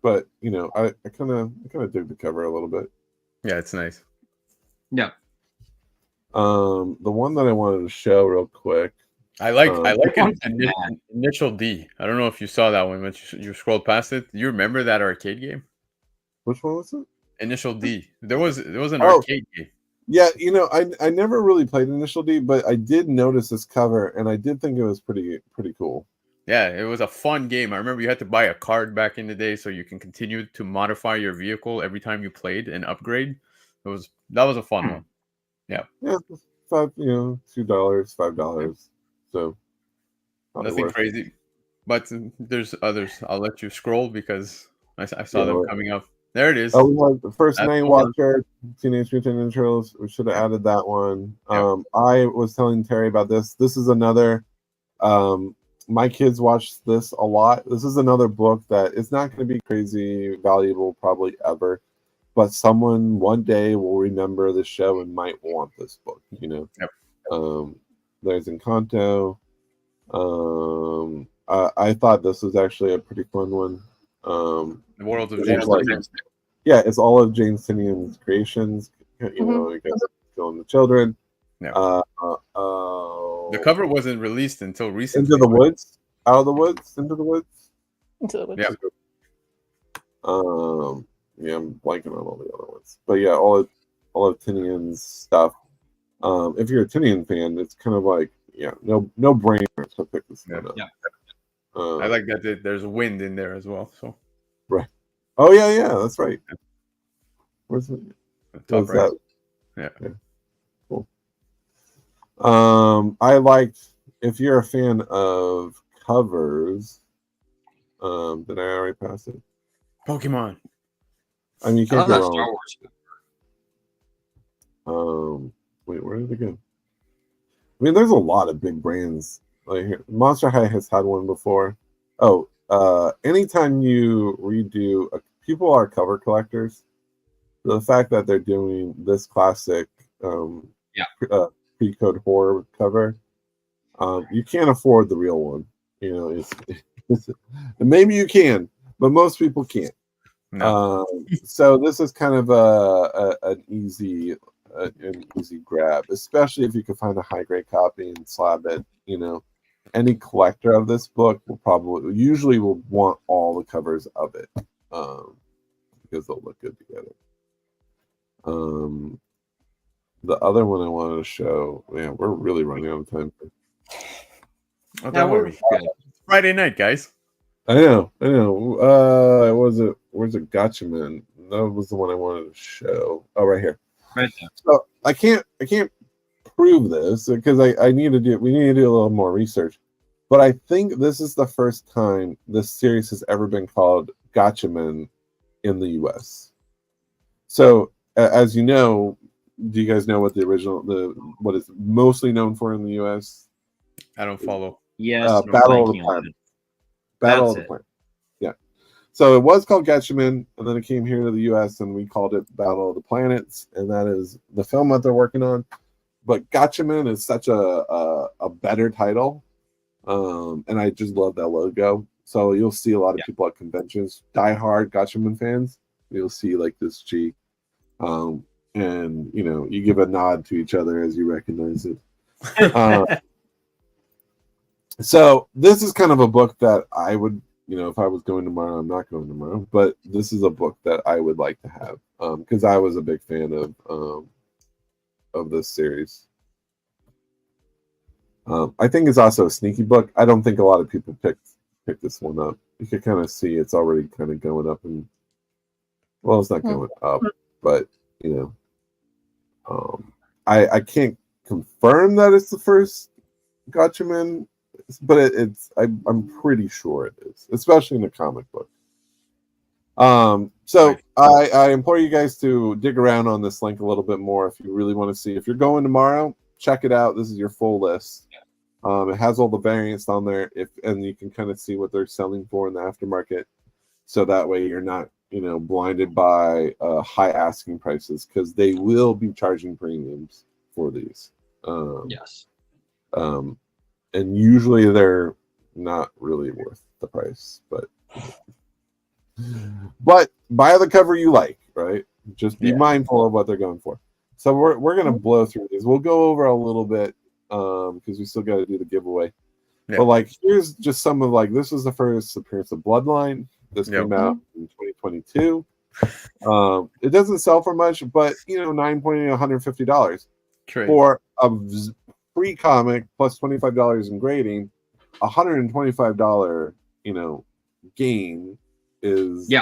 But I kind of dig the cover a little bit. Yeah, it's nice. Yeah. The one that I wanted to show real quick. I like Initial D. I don't know if you saw that one, but you scrolled past it. Do you remember that arcade game? Which one was it? Initial D. There was an arcade game. Yeah, I never really played Initial D, but I did notice this cover, and I did think it was pretty cool. Yeah, it was a fun game. I remember you had to buy a card back in the day so you can continue to modify your vehicle every time you played and upgrade. That was a fun one. Yeah. Yeah, $2, $5. So nothing crazy. But there's others. I'll let you scroll because I saw them coming up. There it is. Oh, we have the first Night Watcher, Teenage Mutant Ninja Turtles. We should have added that one. I was telling Terry about this. This is another. My kids watch this a lot. This is another book that is not going to be crazy valuable probably ever, but someone one day will remember the show and might want this book. There's Encanto. I thought this was actually a pretty fun one. The World of James. Yeah, it's all of James Tinian's creations. I guess killing the children. Yeah. The cover wasn't released until recently. Into the Woods, Out of the Woods, Into the Woods. Into the Woods. Yeah. I'm blanking on all the other ones, but yeah, all of Tinian's stuff. If you're a Tinian fan, it's kind of like no brainer to pick this one up. Yeah. I like that there's wind in there as well. So. Right. Oh yeah, that's right. Where's it? Top right. Yeah. Cool. I liked, if you're a fan of covers, did I already pass it? Pokemon. I mean, you can't go wrong. Star Wars. Wait, where did it go? I mean, there's a lot of big brands. Like Monster High has had one before. Oh, anytime you redo, people are cover collectors. The fact that they're doing this classic, pre-code horror cover, you can't afford the real one. Maybe you can, but most people can't. No. So this is kind of an easy grab, especially if you can find a high grade copy and slab it. Any collector of this book will usually want all the covers of it, because they'll look good together. The other one I wanted to show, we're really running out of time. Oh, don't worry. Friday night, guys. I know. Where's it? Gotcha, man. That was the one I wanted to show. Oh, right here. Right there. So I can't prove this because we need to do a little more research. But I think this is the first time this series has ever been called Gatchaman in the U.S. So, as you know, do you guys know what what it's mostly known for in the U.S.? I don't follow. Yes, Battle of the Planet. Battle of the Planet. Yeah. So it was called Gatchaman, and then it came here to the U.S. and we called it Battle of the Planets, and that is the film that they're working on. But Gatchaman is such a better title, and I just love that logo. So you'll see a lot of people at conventions, diehard Gatchaman fans. You'll see like this cheek, and you give a nod to each other as you recognize it. So this is kind of a book that I would, if I was going tomorrow, I'm not going tomorrow, but this is a book that I would like to have because I was a big fan of this series. I think it's also a sneaky book. I don't think a lot of people picked this one up. You can kind of see it's already kind of going up, and well, it's not going up, but I can't confirm that it's the first Gatchaman, but I'm pretty sure it is, especially in the comic book. So I implore you guys to dig around on this link a little bit more if you really want to see. If you're going tomorrow, check it out. This is your full list. It has all the variants on there, and you can kind of see what they're selling for in the aftermarket. So that way you're not, blinded by high asking prices, because they will be charging premiums for these. Yes. And usually they're not really worth the price, but buy the cover you like, right? Just be mindful of what they're going for. So we're gonna blow through these. We'll go over a little bit because we still got to do the giveaway. Yeah. But here's just some of this was the first appearance of Bloodline. This came out in 2022. It doesn't sell for much, but $9.8, $150 for a free comic plus $25 in grading. $125 gain is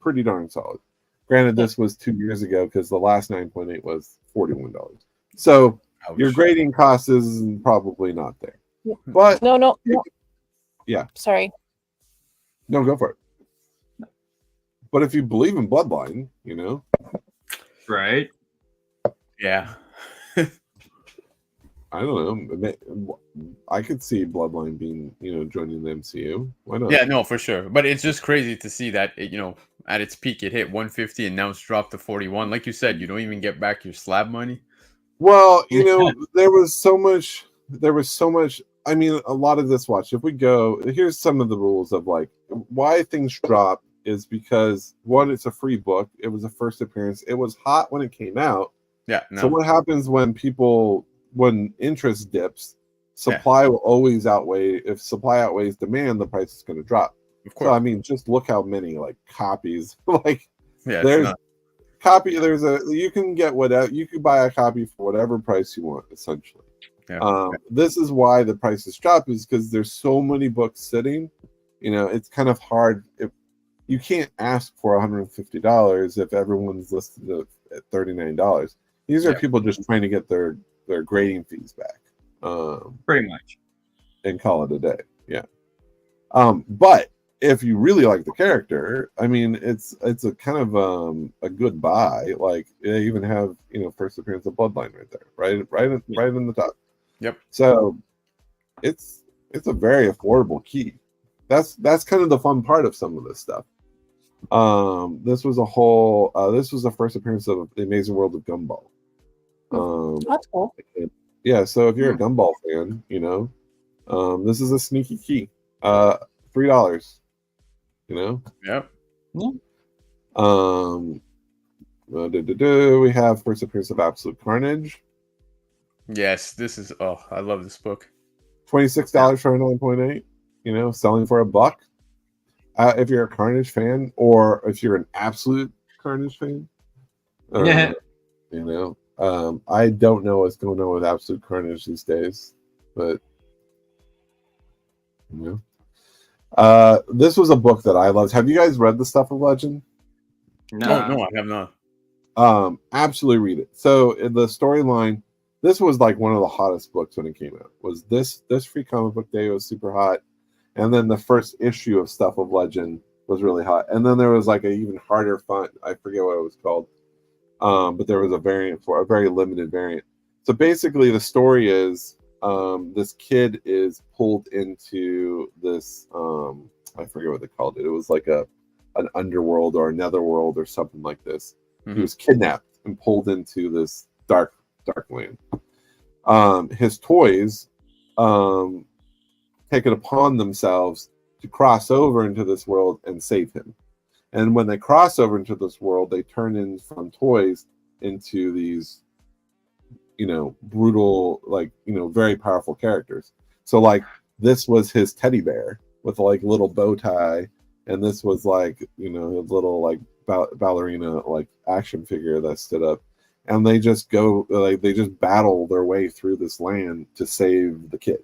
pretty darn solid. Granted, this was 2 years ago because the last 9.8 was $41. So your grading cost is probably not there. But no. Yeah. Sorry. No, go for it. But if you believe in Bloodline, right? Yeah. I don't know. I could see Bloodline being, joining the MCU. Why not? Yeah, no, for sure. But it's just crazy to see that, at its peak, it hit 150 and now it's dropped to 41. Like you said, you don't even get back your slab money. Well, there was so much. I mean, a lot of this watch. If we go, here's some of the rules of why things drop is because one, it's a free book. It was a first appearance. It was hot when it came out. Yeah. No. So what happens when interest dips? Supply will always outweigh. If supply outweighs demand, the price is going to drop. Of course. So I mean, just look how many copies. There's copy. You can get whatever. You can buy a copy for whatever price you want, essentially. Yeah. This is why the prices drop, is because there's so many books sitting. It's kind of hard. If you can't ask for $150 if everyone's listed at $39. These are people just trying to get their grading fees back. Pretty much. And call it a day. Yeah. But if you really like the character, I mean, it's a kind of a good buy. They even have first appearance of Bloodline right there, right in the top. Yep. So it's a very affordable key. That's kind of the fun part of some of this stuff. This was the first appearance of The Amazing World of Gumball. That's cool. Yeah, so if you're a Gumball fan, this is a sneaky key. $3. Yep. We have first appearance of Absolute Carnage. Yes, I love this book. $26 for a 9.8. Selling for $1. If you're a Carnage fan, or if you're an Absolute Carnage fan, I don't know what's going on with Absolute Carnage these days, but this was a book that I loved. Have you guys read The Stuff of Legend? No, I have not. Absolutely read it. So in the storyline, this was like one of the hottest books when it came out. Was this Free Comic Book Day was super hot, and then the first issue of Stuff of Legend was really hot, and then there was like an even harder font. I forget what it was called, but there was a variant for a very limited variant. So basically, the story is this kid is pulled into this. I forget what they called it. It was like an underworld or a netherworld or something like this. Mm-hmm. He was kidnapped and pulled into this dark land. His toys take it upon themselves to cross over into this world and save him. And when they cross over into this world, they turn in from toys into these, brutal, very powerful characters. So like this was his teddy bear with like little bow tie, and this was like, a little like ballerina like action figure that stood up. And they just go, they just battle their way through this land to save the kid.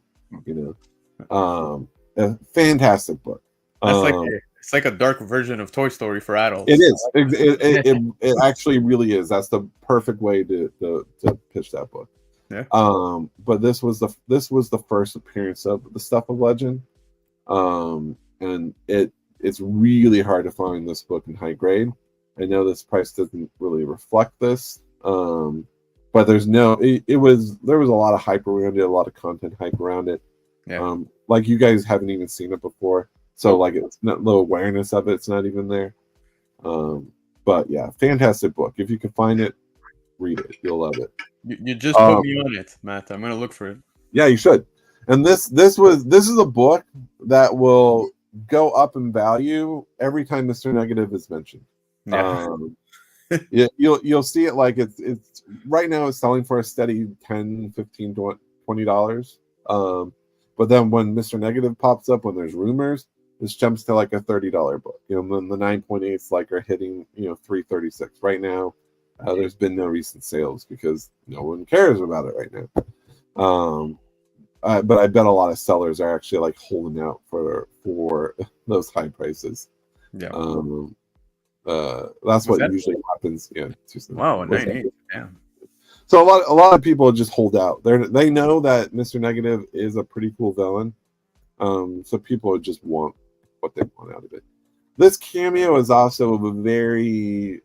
A fantastic book. It's like a dark version of Toy Story for adults. It is. It actually really is. That's the perfect way to pitch that book. Yeah. But this was the first appearance of the Stuff of Legend, and it's really hard to find this book in high grade. I know this price doesn't really reflect this. But there was a lot of hype around it, a lot of content hype around it. Yeah. Like you guys haven't even seen it before, so like it's not the awareness of it's not even there. But yeah, fantastic book. If you can find it, read it. You'll love it. You just put me on it, Matt. I'm gonna look for it. Yeah, you should. And this is a book that will go up in value every time Mr. Negative is mentioned. Yeah. Yeah, you'll see it like it's right now it's selling for a steady $10, $15, $20. But then when Mr. Negative pops up, when there's rumors, this jumps to like a $30 book. Then the 9.8s like are hitting $336 right now. There's been no recent sales because no one cares about it right now. But I bet a lot of sellers are actually like holding out for those high prices. Yeah. That's what usually happens. Yeah. Wow, 98. Yeah. So a lot of people just hold out. They know that Mr. Negative is a pretty cool villain. So people just want what they want out of it. This cameo is also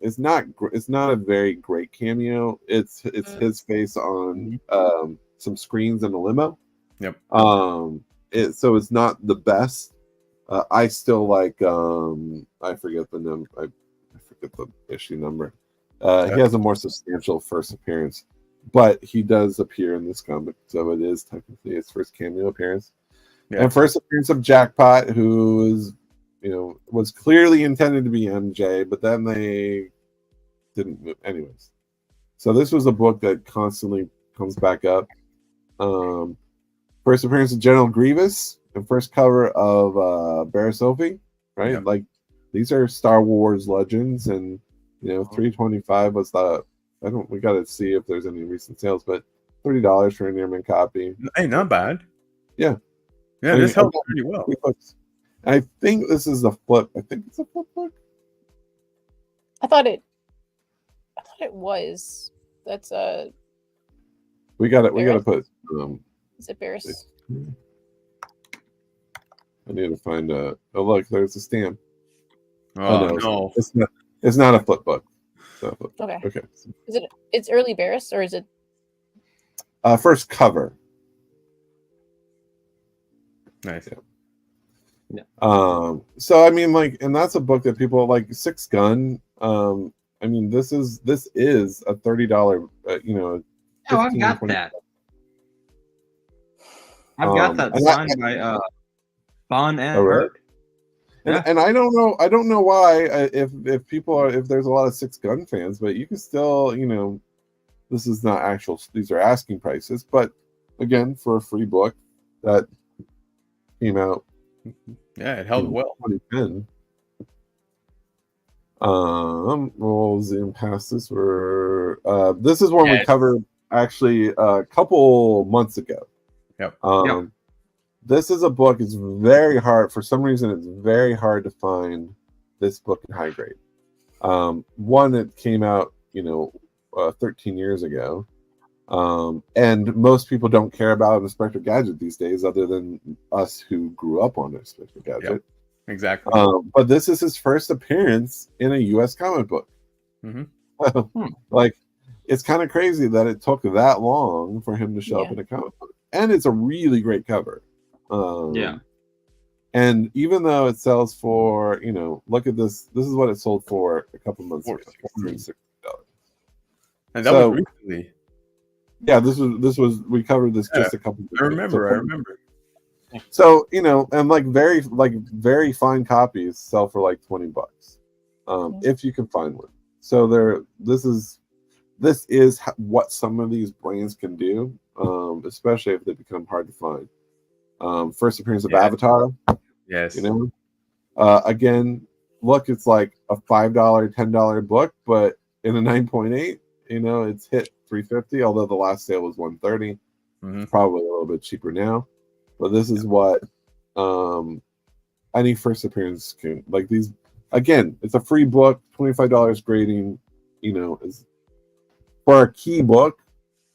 it's not a very great cameo. It's his face on some screens in a limo. Yep. So it's not the best. I still like I forget the number. I forget the issue number. He has a more substantial first appearance, but he does appear in this comic, so it is technically his first cameo appearance. Yeah. And first appearance of Jackpot, who is, was clearly intended to be MJ, but then they didn't move. Anyways. So this was a book that constantly comes back up. First appearance of General Grievous, and first cover of Barrisophie, right? Yeah. Like these are Star Wars legends, and $325 was the. We got to see if there's any recent sales, but $30 for an Ehrman copy. Hey, not bad. Yeah. Yeah, this helps pretty well. I think this is a flip. I think it's a flip book. I thought it was. That's We got it. We got to put. Is it Barris? I need to find a. Oh, look, there's a stamp. Oh no. It's not a flip book. Okay. Okay. It's early Barris, or is it? First cover. Nice. Yeah. So I mean, and that's a book that people like. Six Gun. I mean, this is a $30. Oh, I've got that. I've got that signed by Bon and Hurt. Yeah. And I don't know why if there's a lot of Six Gun fans, but you can still, this is not actual, these are asking prices, but again, for a free book that came out. Yeah, it held well. 2010. We'll zoom past this. This is one we covered actually a couple months ago. Yep. This is a book. It's very hard. For some reason, it's very hard to find this book in high grade. One, it came out, 13 years ago. And most people don't care about Inspector Gadget these days, other than us who grew up on Inspector Gadget. Yep, exactly. But this is his first appearance in a U.S. comic book. Like, it's kind of crazy that it took that long for him to show up in a comic book, and it's a really great cover. And even though it sells for, look at this. This is what it sold for a couple months ago, $460. And that was recently. Yeah, this was we covered this just a couple. I remember. So and like very fine copies sell for like $20, if you can find one. So this is what some of these brands can do, especially if they become hard to find. First appearance of Avatar. Yes. Again, look, it's like a $5, $10 book, but in a 9.8, it's hit $350. Although the last sale was $130, probably a little bit cheaper now. But this is what any first appearance can like. These again, it's a free book, $25 grading. Is for a key book.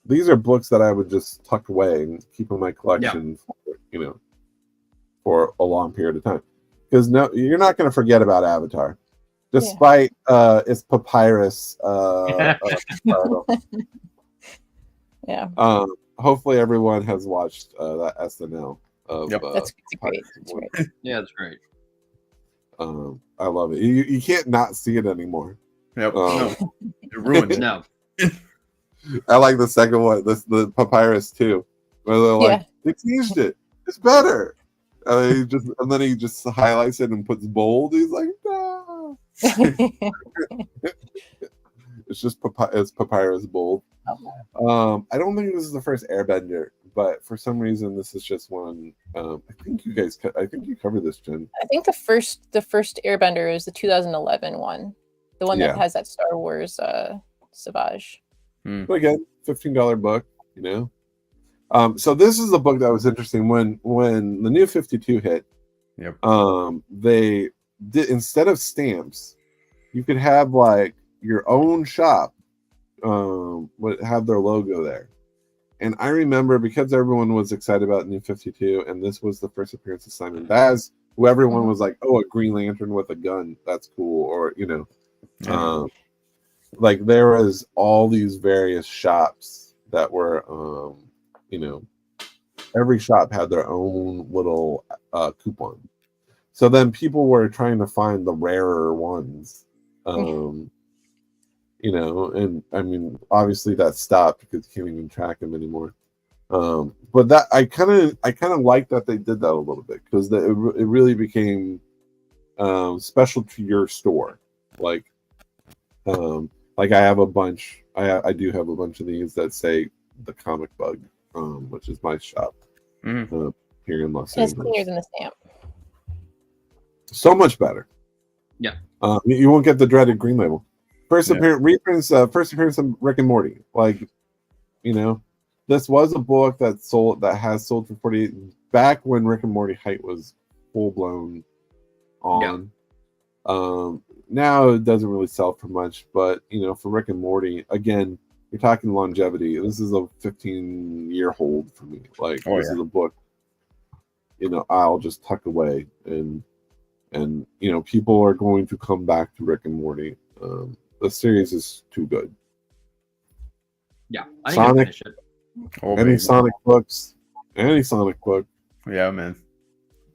These are books that I would just tuck away and keep in my collection for a long period of time. Because you're not going to forget about Avatar, despite its papyrus. Hopefully, everyone has watched that SNL. That's great. Yeah, it's great. I love it. You can't not see it anymore. Yep. No. It ruined it. No. I like the second one, the papyrus too, where they're like, they changed it. It's better. And then he just highlights it and puts bold. He's like, no. It's just papyrus bold. I don't think this is the first Airbender, but for some reason this is just one. I think you covered this, Jen. I think the first Airbender is the 2011 one, the one that has that Star Wars Savage. But again, $15 book, So this is a book that was interesting when the New 52 hit. Yep. They did, instead of stamps, you could have like your own shop would have their logo there. And I remember, because everyone was excited about New 52, and this was the first appearance of Simon Baz, who everyone was like, oh, a Green Lantern with a gun, that's cool. Or like there was all these various shops that were every shop had their own little coupon. So then people were trying to find the rarer ones. And I mean, obviously that stopped because you can't even track them anymore. But that I kind of like that they did that a little bit, because it really became special to your store. Like I have a bunch. I do have a bunch of these that say the Comic Bug, which is my shop here in Los Angeles. It's cleaner than the stamp. So much better. Yeah. You won't get the dreaded green label. First appearance of Rick and Morty. This was a book that has sold for 48 back when Rick and Morty height was full blown on. Yeah. Now it doesn't really sell for much, but for Rick and Morty, again, you're talking longevity. This is a 15-year hold for me. This is a book, I'll just tuck away, and people are going to come back to Rick and Morty. The series is too good. Yeah, Sonic. Any Sonic books? Any Sonic book? Yeah, man.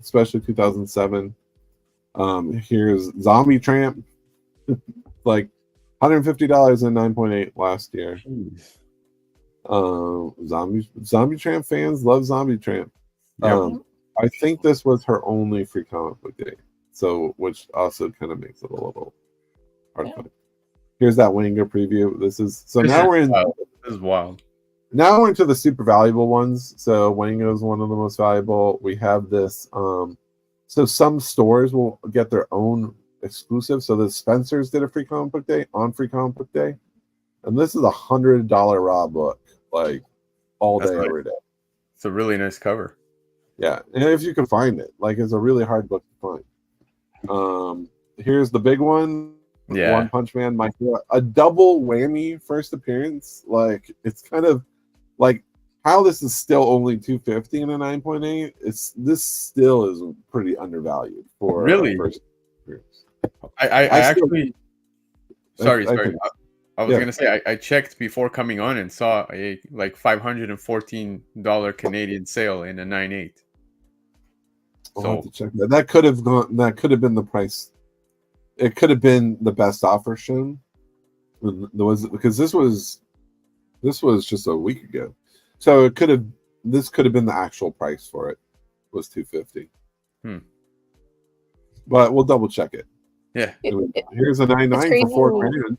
Especially 2007. Here's Zombie Tramp, like $150 in 9.8 last year. Zombie Tramp fans love Zombie Tramp. I think this was her only free comic book day, so which also kind of makes it a little hard to find. Here's that Wanga preview. This is wild. Now we're into the super valuable ones. So Wanga is one of the most valuable. We have this. So some stores will get their own exclusive. So the Spencer's did a free comic book day on free comic book day, and this is $100 raw book, like all day, every day. It's a really nice cover. Yeah, and if you can find it, it's a really hard book to find. Here's the big one. One Punch Man, a double whammy first appearance. It's kind of like how this is still only $250 in a 9.8. This still is pretty undervalued for really. I actually. Sorry. I was gonna say I checked before coming on and saw a like $514 Canadian sale in a 9.8. I'll have to check that. That could have gone. That could have been the price. It could have been the best offer shown. Because this was just a week ago, so it could have. This could have been the actual price for it. Was $250. But we'll double check it. Yeah. Here's a 9.9 for $4,000.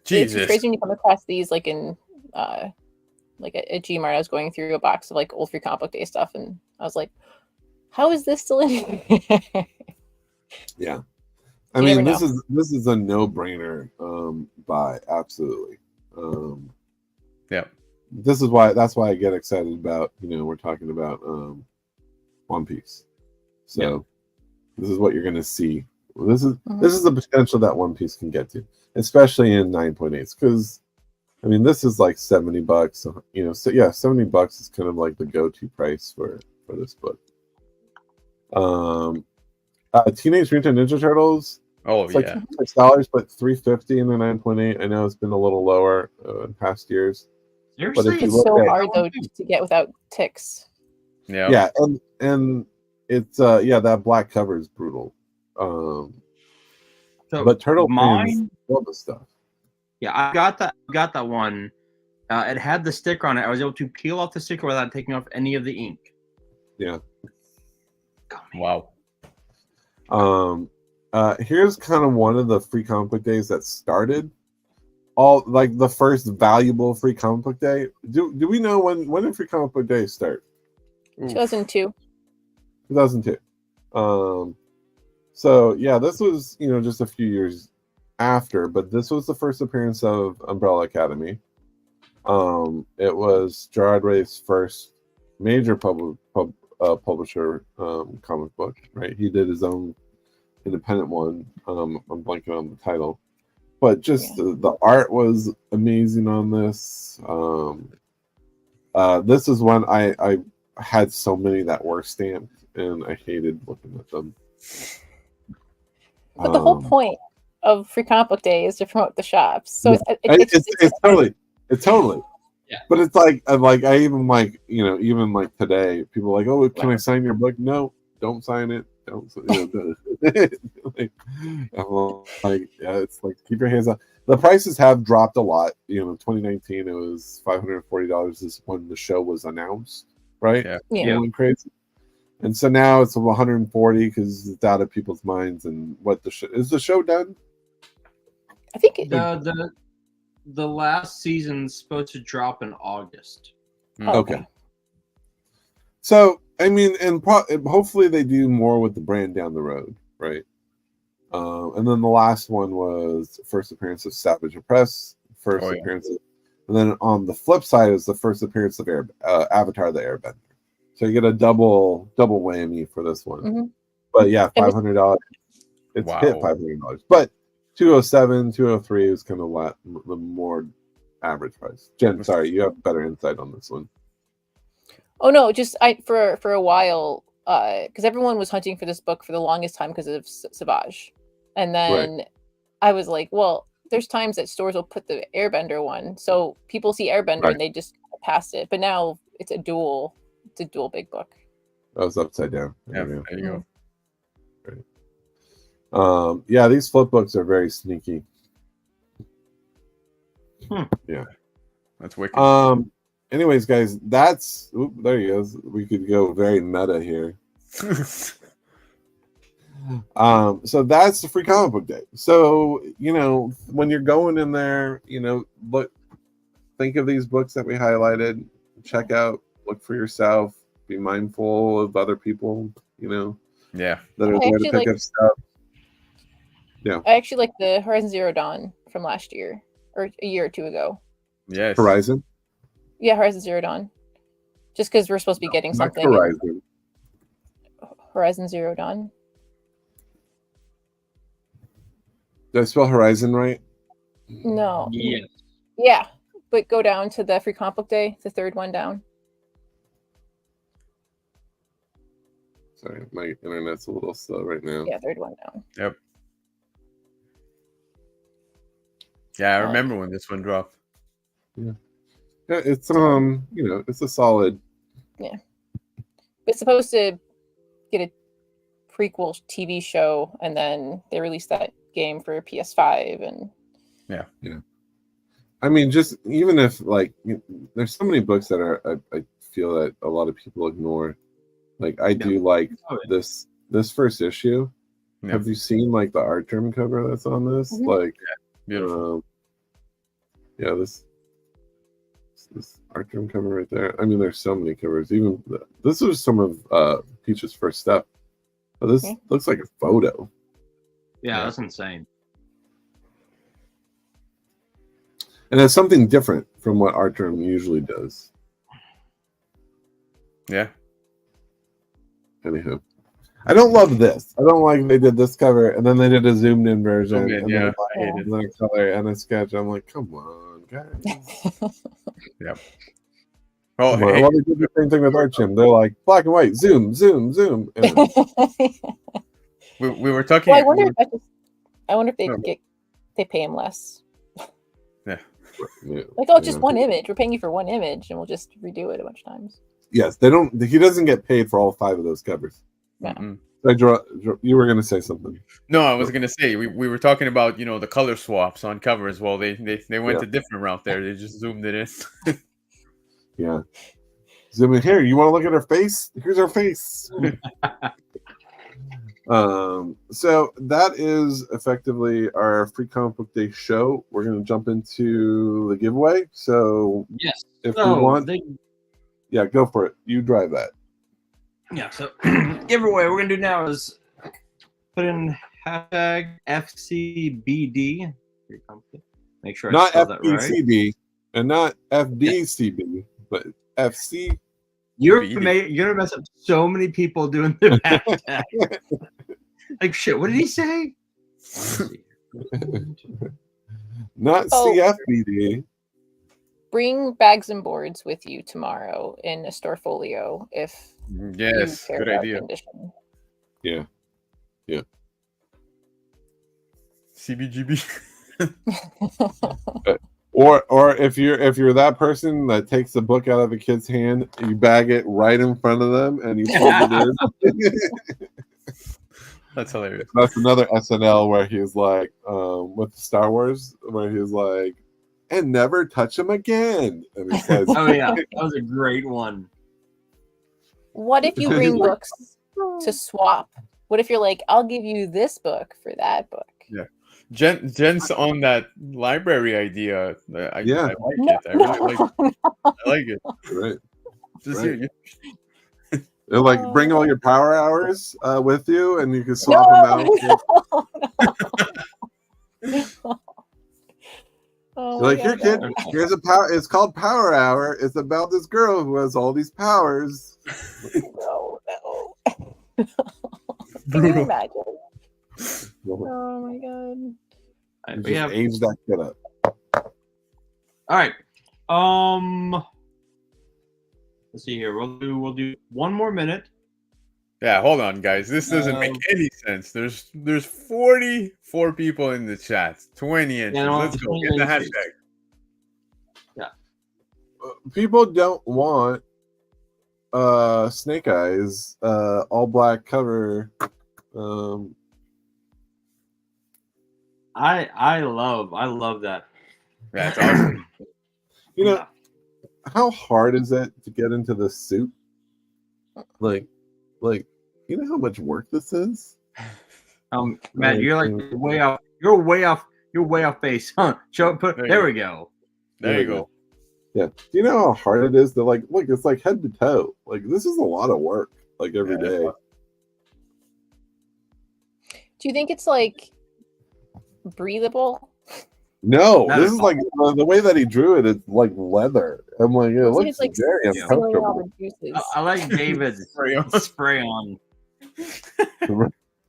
Jesus. It's crazy when you come across these like in like at Gmart. I was going through a box of like old Free Comic Book Day stuff, and I was like, "How is this still in here?" Yeah, I mean this is a no-brainer buy, absolutely. Yeah, that's why I get excited about we're talking about One Piece. So this is what you're going to see. This is the potential that One Piece can get to, especially in 9.8s, because I mean this is like $70, so yeah, $70 is kind of like the go-to price for this book. Teenage Mutant Ninja Turtles, it's like $6, but $350 in the 9.8. I know it's been a little lower in past years. But if it's so hard though to get without ticks. Yeah, and it's that black cover is brutal. But Turtle fans love the stuff. Yeah, I got that one. It had the sticker on it. I was able to peel off the sticker without taking off any of the ink. Yeah. Wow. Here's kind of one of the Free Comic Book Days that started. All like the first valuable Free Comic Book Day. Do we know when did Free Comic Book Day start? 2002. 2002. So yeah, this was just a few years after, but this was the first appearance of Umbrella Academy. It was Gerard Way's first major publisher comic book, right? He did his own independent one. I'm blanking on the title, but just the art was amazing on this. This is when I had so many that were stamped, and I hated looking at them. But the whole point of Free Comic Book Day is to promote the shops. So it's totally. Yeah. But it's like I even even like today, people are like, oh, can I sign your book? No, don't sign it. Don't. It's like keep your hands up. The prices have dropped a lot. In 2019, it was $540 is when the show was announced, right? Yeah. Crazy. And so now it's $140 because it's out of people's minds. And what is the show done? I think the last season's supposed to drop in August. Okay. So I mean, and hopefully they do more with the brand down the road, right? And then the last one was first appearance of Savage Press, appearance of, and then on the flip side is the first appearance of Avatar the Airbender. So you get a double whammy for this one. Mm-hmm. But yeah, $500. It's hit $500. But 207, 203 is kind of the more average price. Jen, sorry, you have better insight on this one. Oh no, just for a while, because everyone was hunting for this book for the longest time because of Savage, and then I was like, well, there's times that stores will put the Airbender one, so people see Airbender and they just pass it. But now it's a dual big book. That was upside down. There you go. Right. Yeah, these flip books are very sneaky. Yeah, that's wicked. Anyways, guys, there he is. We could go very meta here. So that's the Free Comic Book Day. So when you're going in there, think of these books that we highlighted. Check out, look for yourself. Be mindful of other people. That are there to pick up stuff. Yeah, I actually like the Horizon Zero Dawn from last year or a year or two ago. Yes, Horizon. Yeah, Horizon Zero Dawn. Just because we're supposed to be getting something. Horizon Zero Dawn. Did I spell Horizon right? No. Yes. Yeah, but go down to the free comic book day, the third one down. Sorry, my internet's a little slow right now. Yeah, third one down. Yep. Yeah, I remember when this one dropped. Yeah, it's it's a solid. Yeah, it's supposed to get a prequel TV show, and then they released that game for PS5, and yeah. I mean, just even if there's so many books that I feel that a lot of people ignore. Like I do like this first issue. Yeah. Have you seen like the art term cover that's on this? Mm-hmm. Like, beautiful. This art term cover right there. I mean, there's so many covers. Even this was some of Peach's first step. But this looks like a photo. Yeah, that's insane. And it's something different from what art term usually does. Yeah. Anywho, I don't love this. I don't like they did this cover and then they did a zoomed in version and then a color and a sketch. I'm like, come on, guys. Yep. Oh, hey. Well, they did the same thing with Archim. They're like black and white, zoom, zoom, zoom. we were talking. Well, I wonder if they pay him less. Yeah. Like, oh, just one image. We're paying you for one image, and we'll just redo it a bunch of times. Yes, they don't. He doesn't get paid for all 5 of those covers. No. You were going to say something. No, I was going to say we were talking about the color swaps on covers. Well, they went a different route there. They just zoomed it in. Yeah. Zoom in here. You want to look at her face? Here's her face. So that is effectively our free comic book day show. We're going to jump into the giveaway. So yes, if you want, yeah, go for it. You drive that. Yeah. So giveaway we're going to do now is put in hashtag FCBD. Make sure not I spell that right. FBCB and not FDCB, but FC. You're gonna mess up so many people doing the hashtag. Like shit, what did he say? Not CFBD. Bring bags and boards with you tomorrow in a store folio if yes, good idea. Condition. Yeah. CBGB. Or if you're that person that takes the book out of a kid's hand, you bag it right in front of them and you fold it in. That's hilarious. That's another SNL where he's like, with Star Wars, where he's like, and never touch him again. And he says, oh yeah, that was a great one. What if you bring books to swap? What if you're like, I'll give you this book for that book? Yeah. Jen's on that library idea. I like it. I really like it. I like it. Right. Just right. Here. They're like, bring all your power hours with you, and you can swap them out. Oh like, here, kid, here's a power. It's called Power Hour. It's about this girl who has all these powers. No. Brutal. Can you imagine? Oh my god! We have aged that kid up. All right. Let's see here. We'll do one more minute. Yeah, hold on, guys. This doesn't make any sense. There's 44 people in the chat. 20 inches. Let's go. Get the hashtag. Yeah. People don't want Snake Eyes all black cover. I love that. That's awesome. How hard is it to get into this suit? Like, you know how much work this is? Matt, you're like way off. You're way off base, huh? There we go. There you go. Yeah. Do you know how hard it is to look? It's like head to toe. Like, this is a lot of work. Like every day. Do you think it's like breathable? No, this is like the way that he drew it. It's like leather. I'm like, it looks like very uncomfortable. I like David's spray on.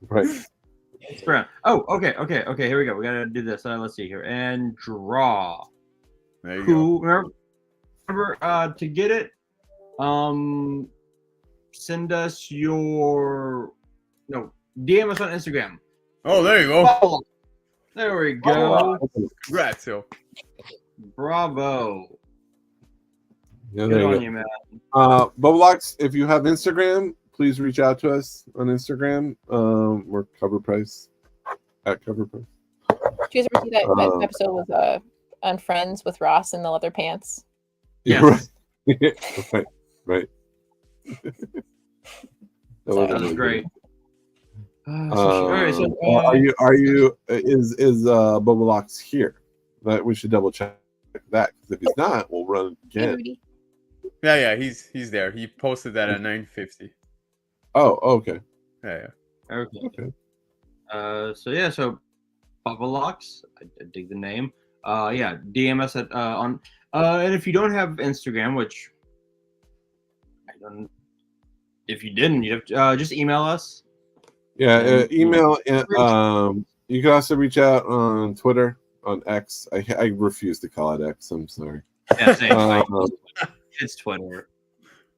Right. Spray on. Oh, okay. Here we go. We gotta do this. Let's see here and draw. There you who go. Remember to get it, send us your DM us on Instagram. Oh, there you go. There we go. Congrats, yo. Bravo. Yeah, Good there on you you, man. Bublox, if you have Instagram, please reach out to us on Instagram. We're Cover Price at Cover Price. Did you guys ever see that episode with on Friends with Ross in the leather pants? Yeah, Yes. right. That was great. Are you is Bublox here? That we should double check that, because if he's not, we'll run it again. Yeah, he's there. He posted that at 9:50. Oh, okay. Yeah. Okay. So Bublox, I dig the name. DM us at on and if you don't have Instagram, which I don't, if you didn't, you have to just email us. Yeah, email. You can also reach out on Twitter, on X. I refuse to call it X. I'm sorry. Yeah, same. It's Twitter.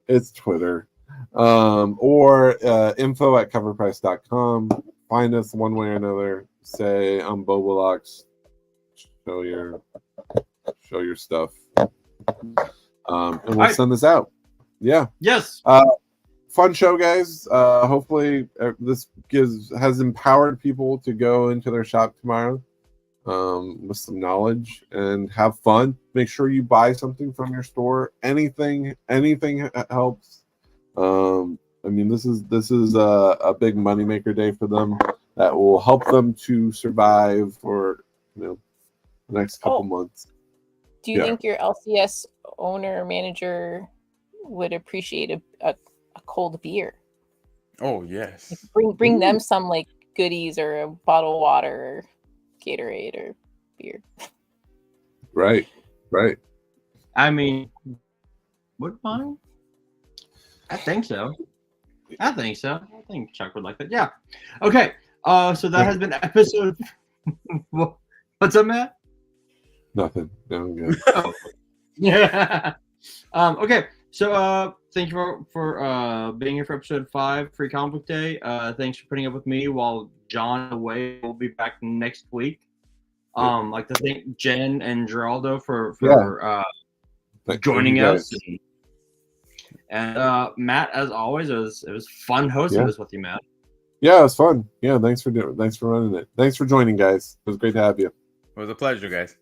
It's Twitter. Or info at coverprice.com. Find us one way or another. Say I'm Bublox. Show your stuff. And we'll send this out. Yeah. Yes. Fun show, guys. Hopefully this has empowered people to go into their shop tomorrow with some knowledge and have fun. Make sure you buy something from your store. Anything helps. I mean, this is a big moneymaker day for them that will help them to survive for the next couple months. Do you think your LCS owner manager would appreciate a cold beer? Oh yes. Bring them some like goodies or a bottle of water or Gatorade or beer. Right. I mean, would mine? I think so. I think Chuck would like that. Yeah. Okay. So that has been episode. What's up, Matt? Nothing. No, I'm good. Oh. Yeah. Okay. So thank you for being here for episode 5, Free Comic Book Day. Thanks for putting up with me while John is away. We'll be back next week. Like to thank Jen and Geraldo for joining us. And Matt, as always, it was fun hosting this with you, Matt. Yeah, it was fun. Yeah, thanks for running it. Thanks for joining, guys. It was great to have you. It was a pleasure, guys.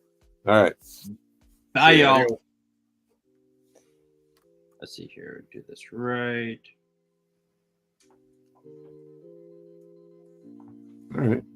All right. Bye, y'all. Let's see here. Do this right. All right.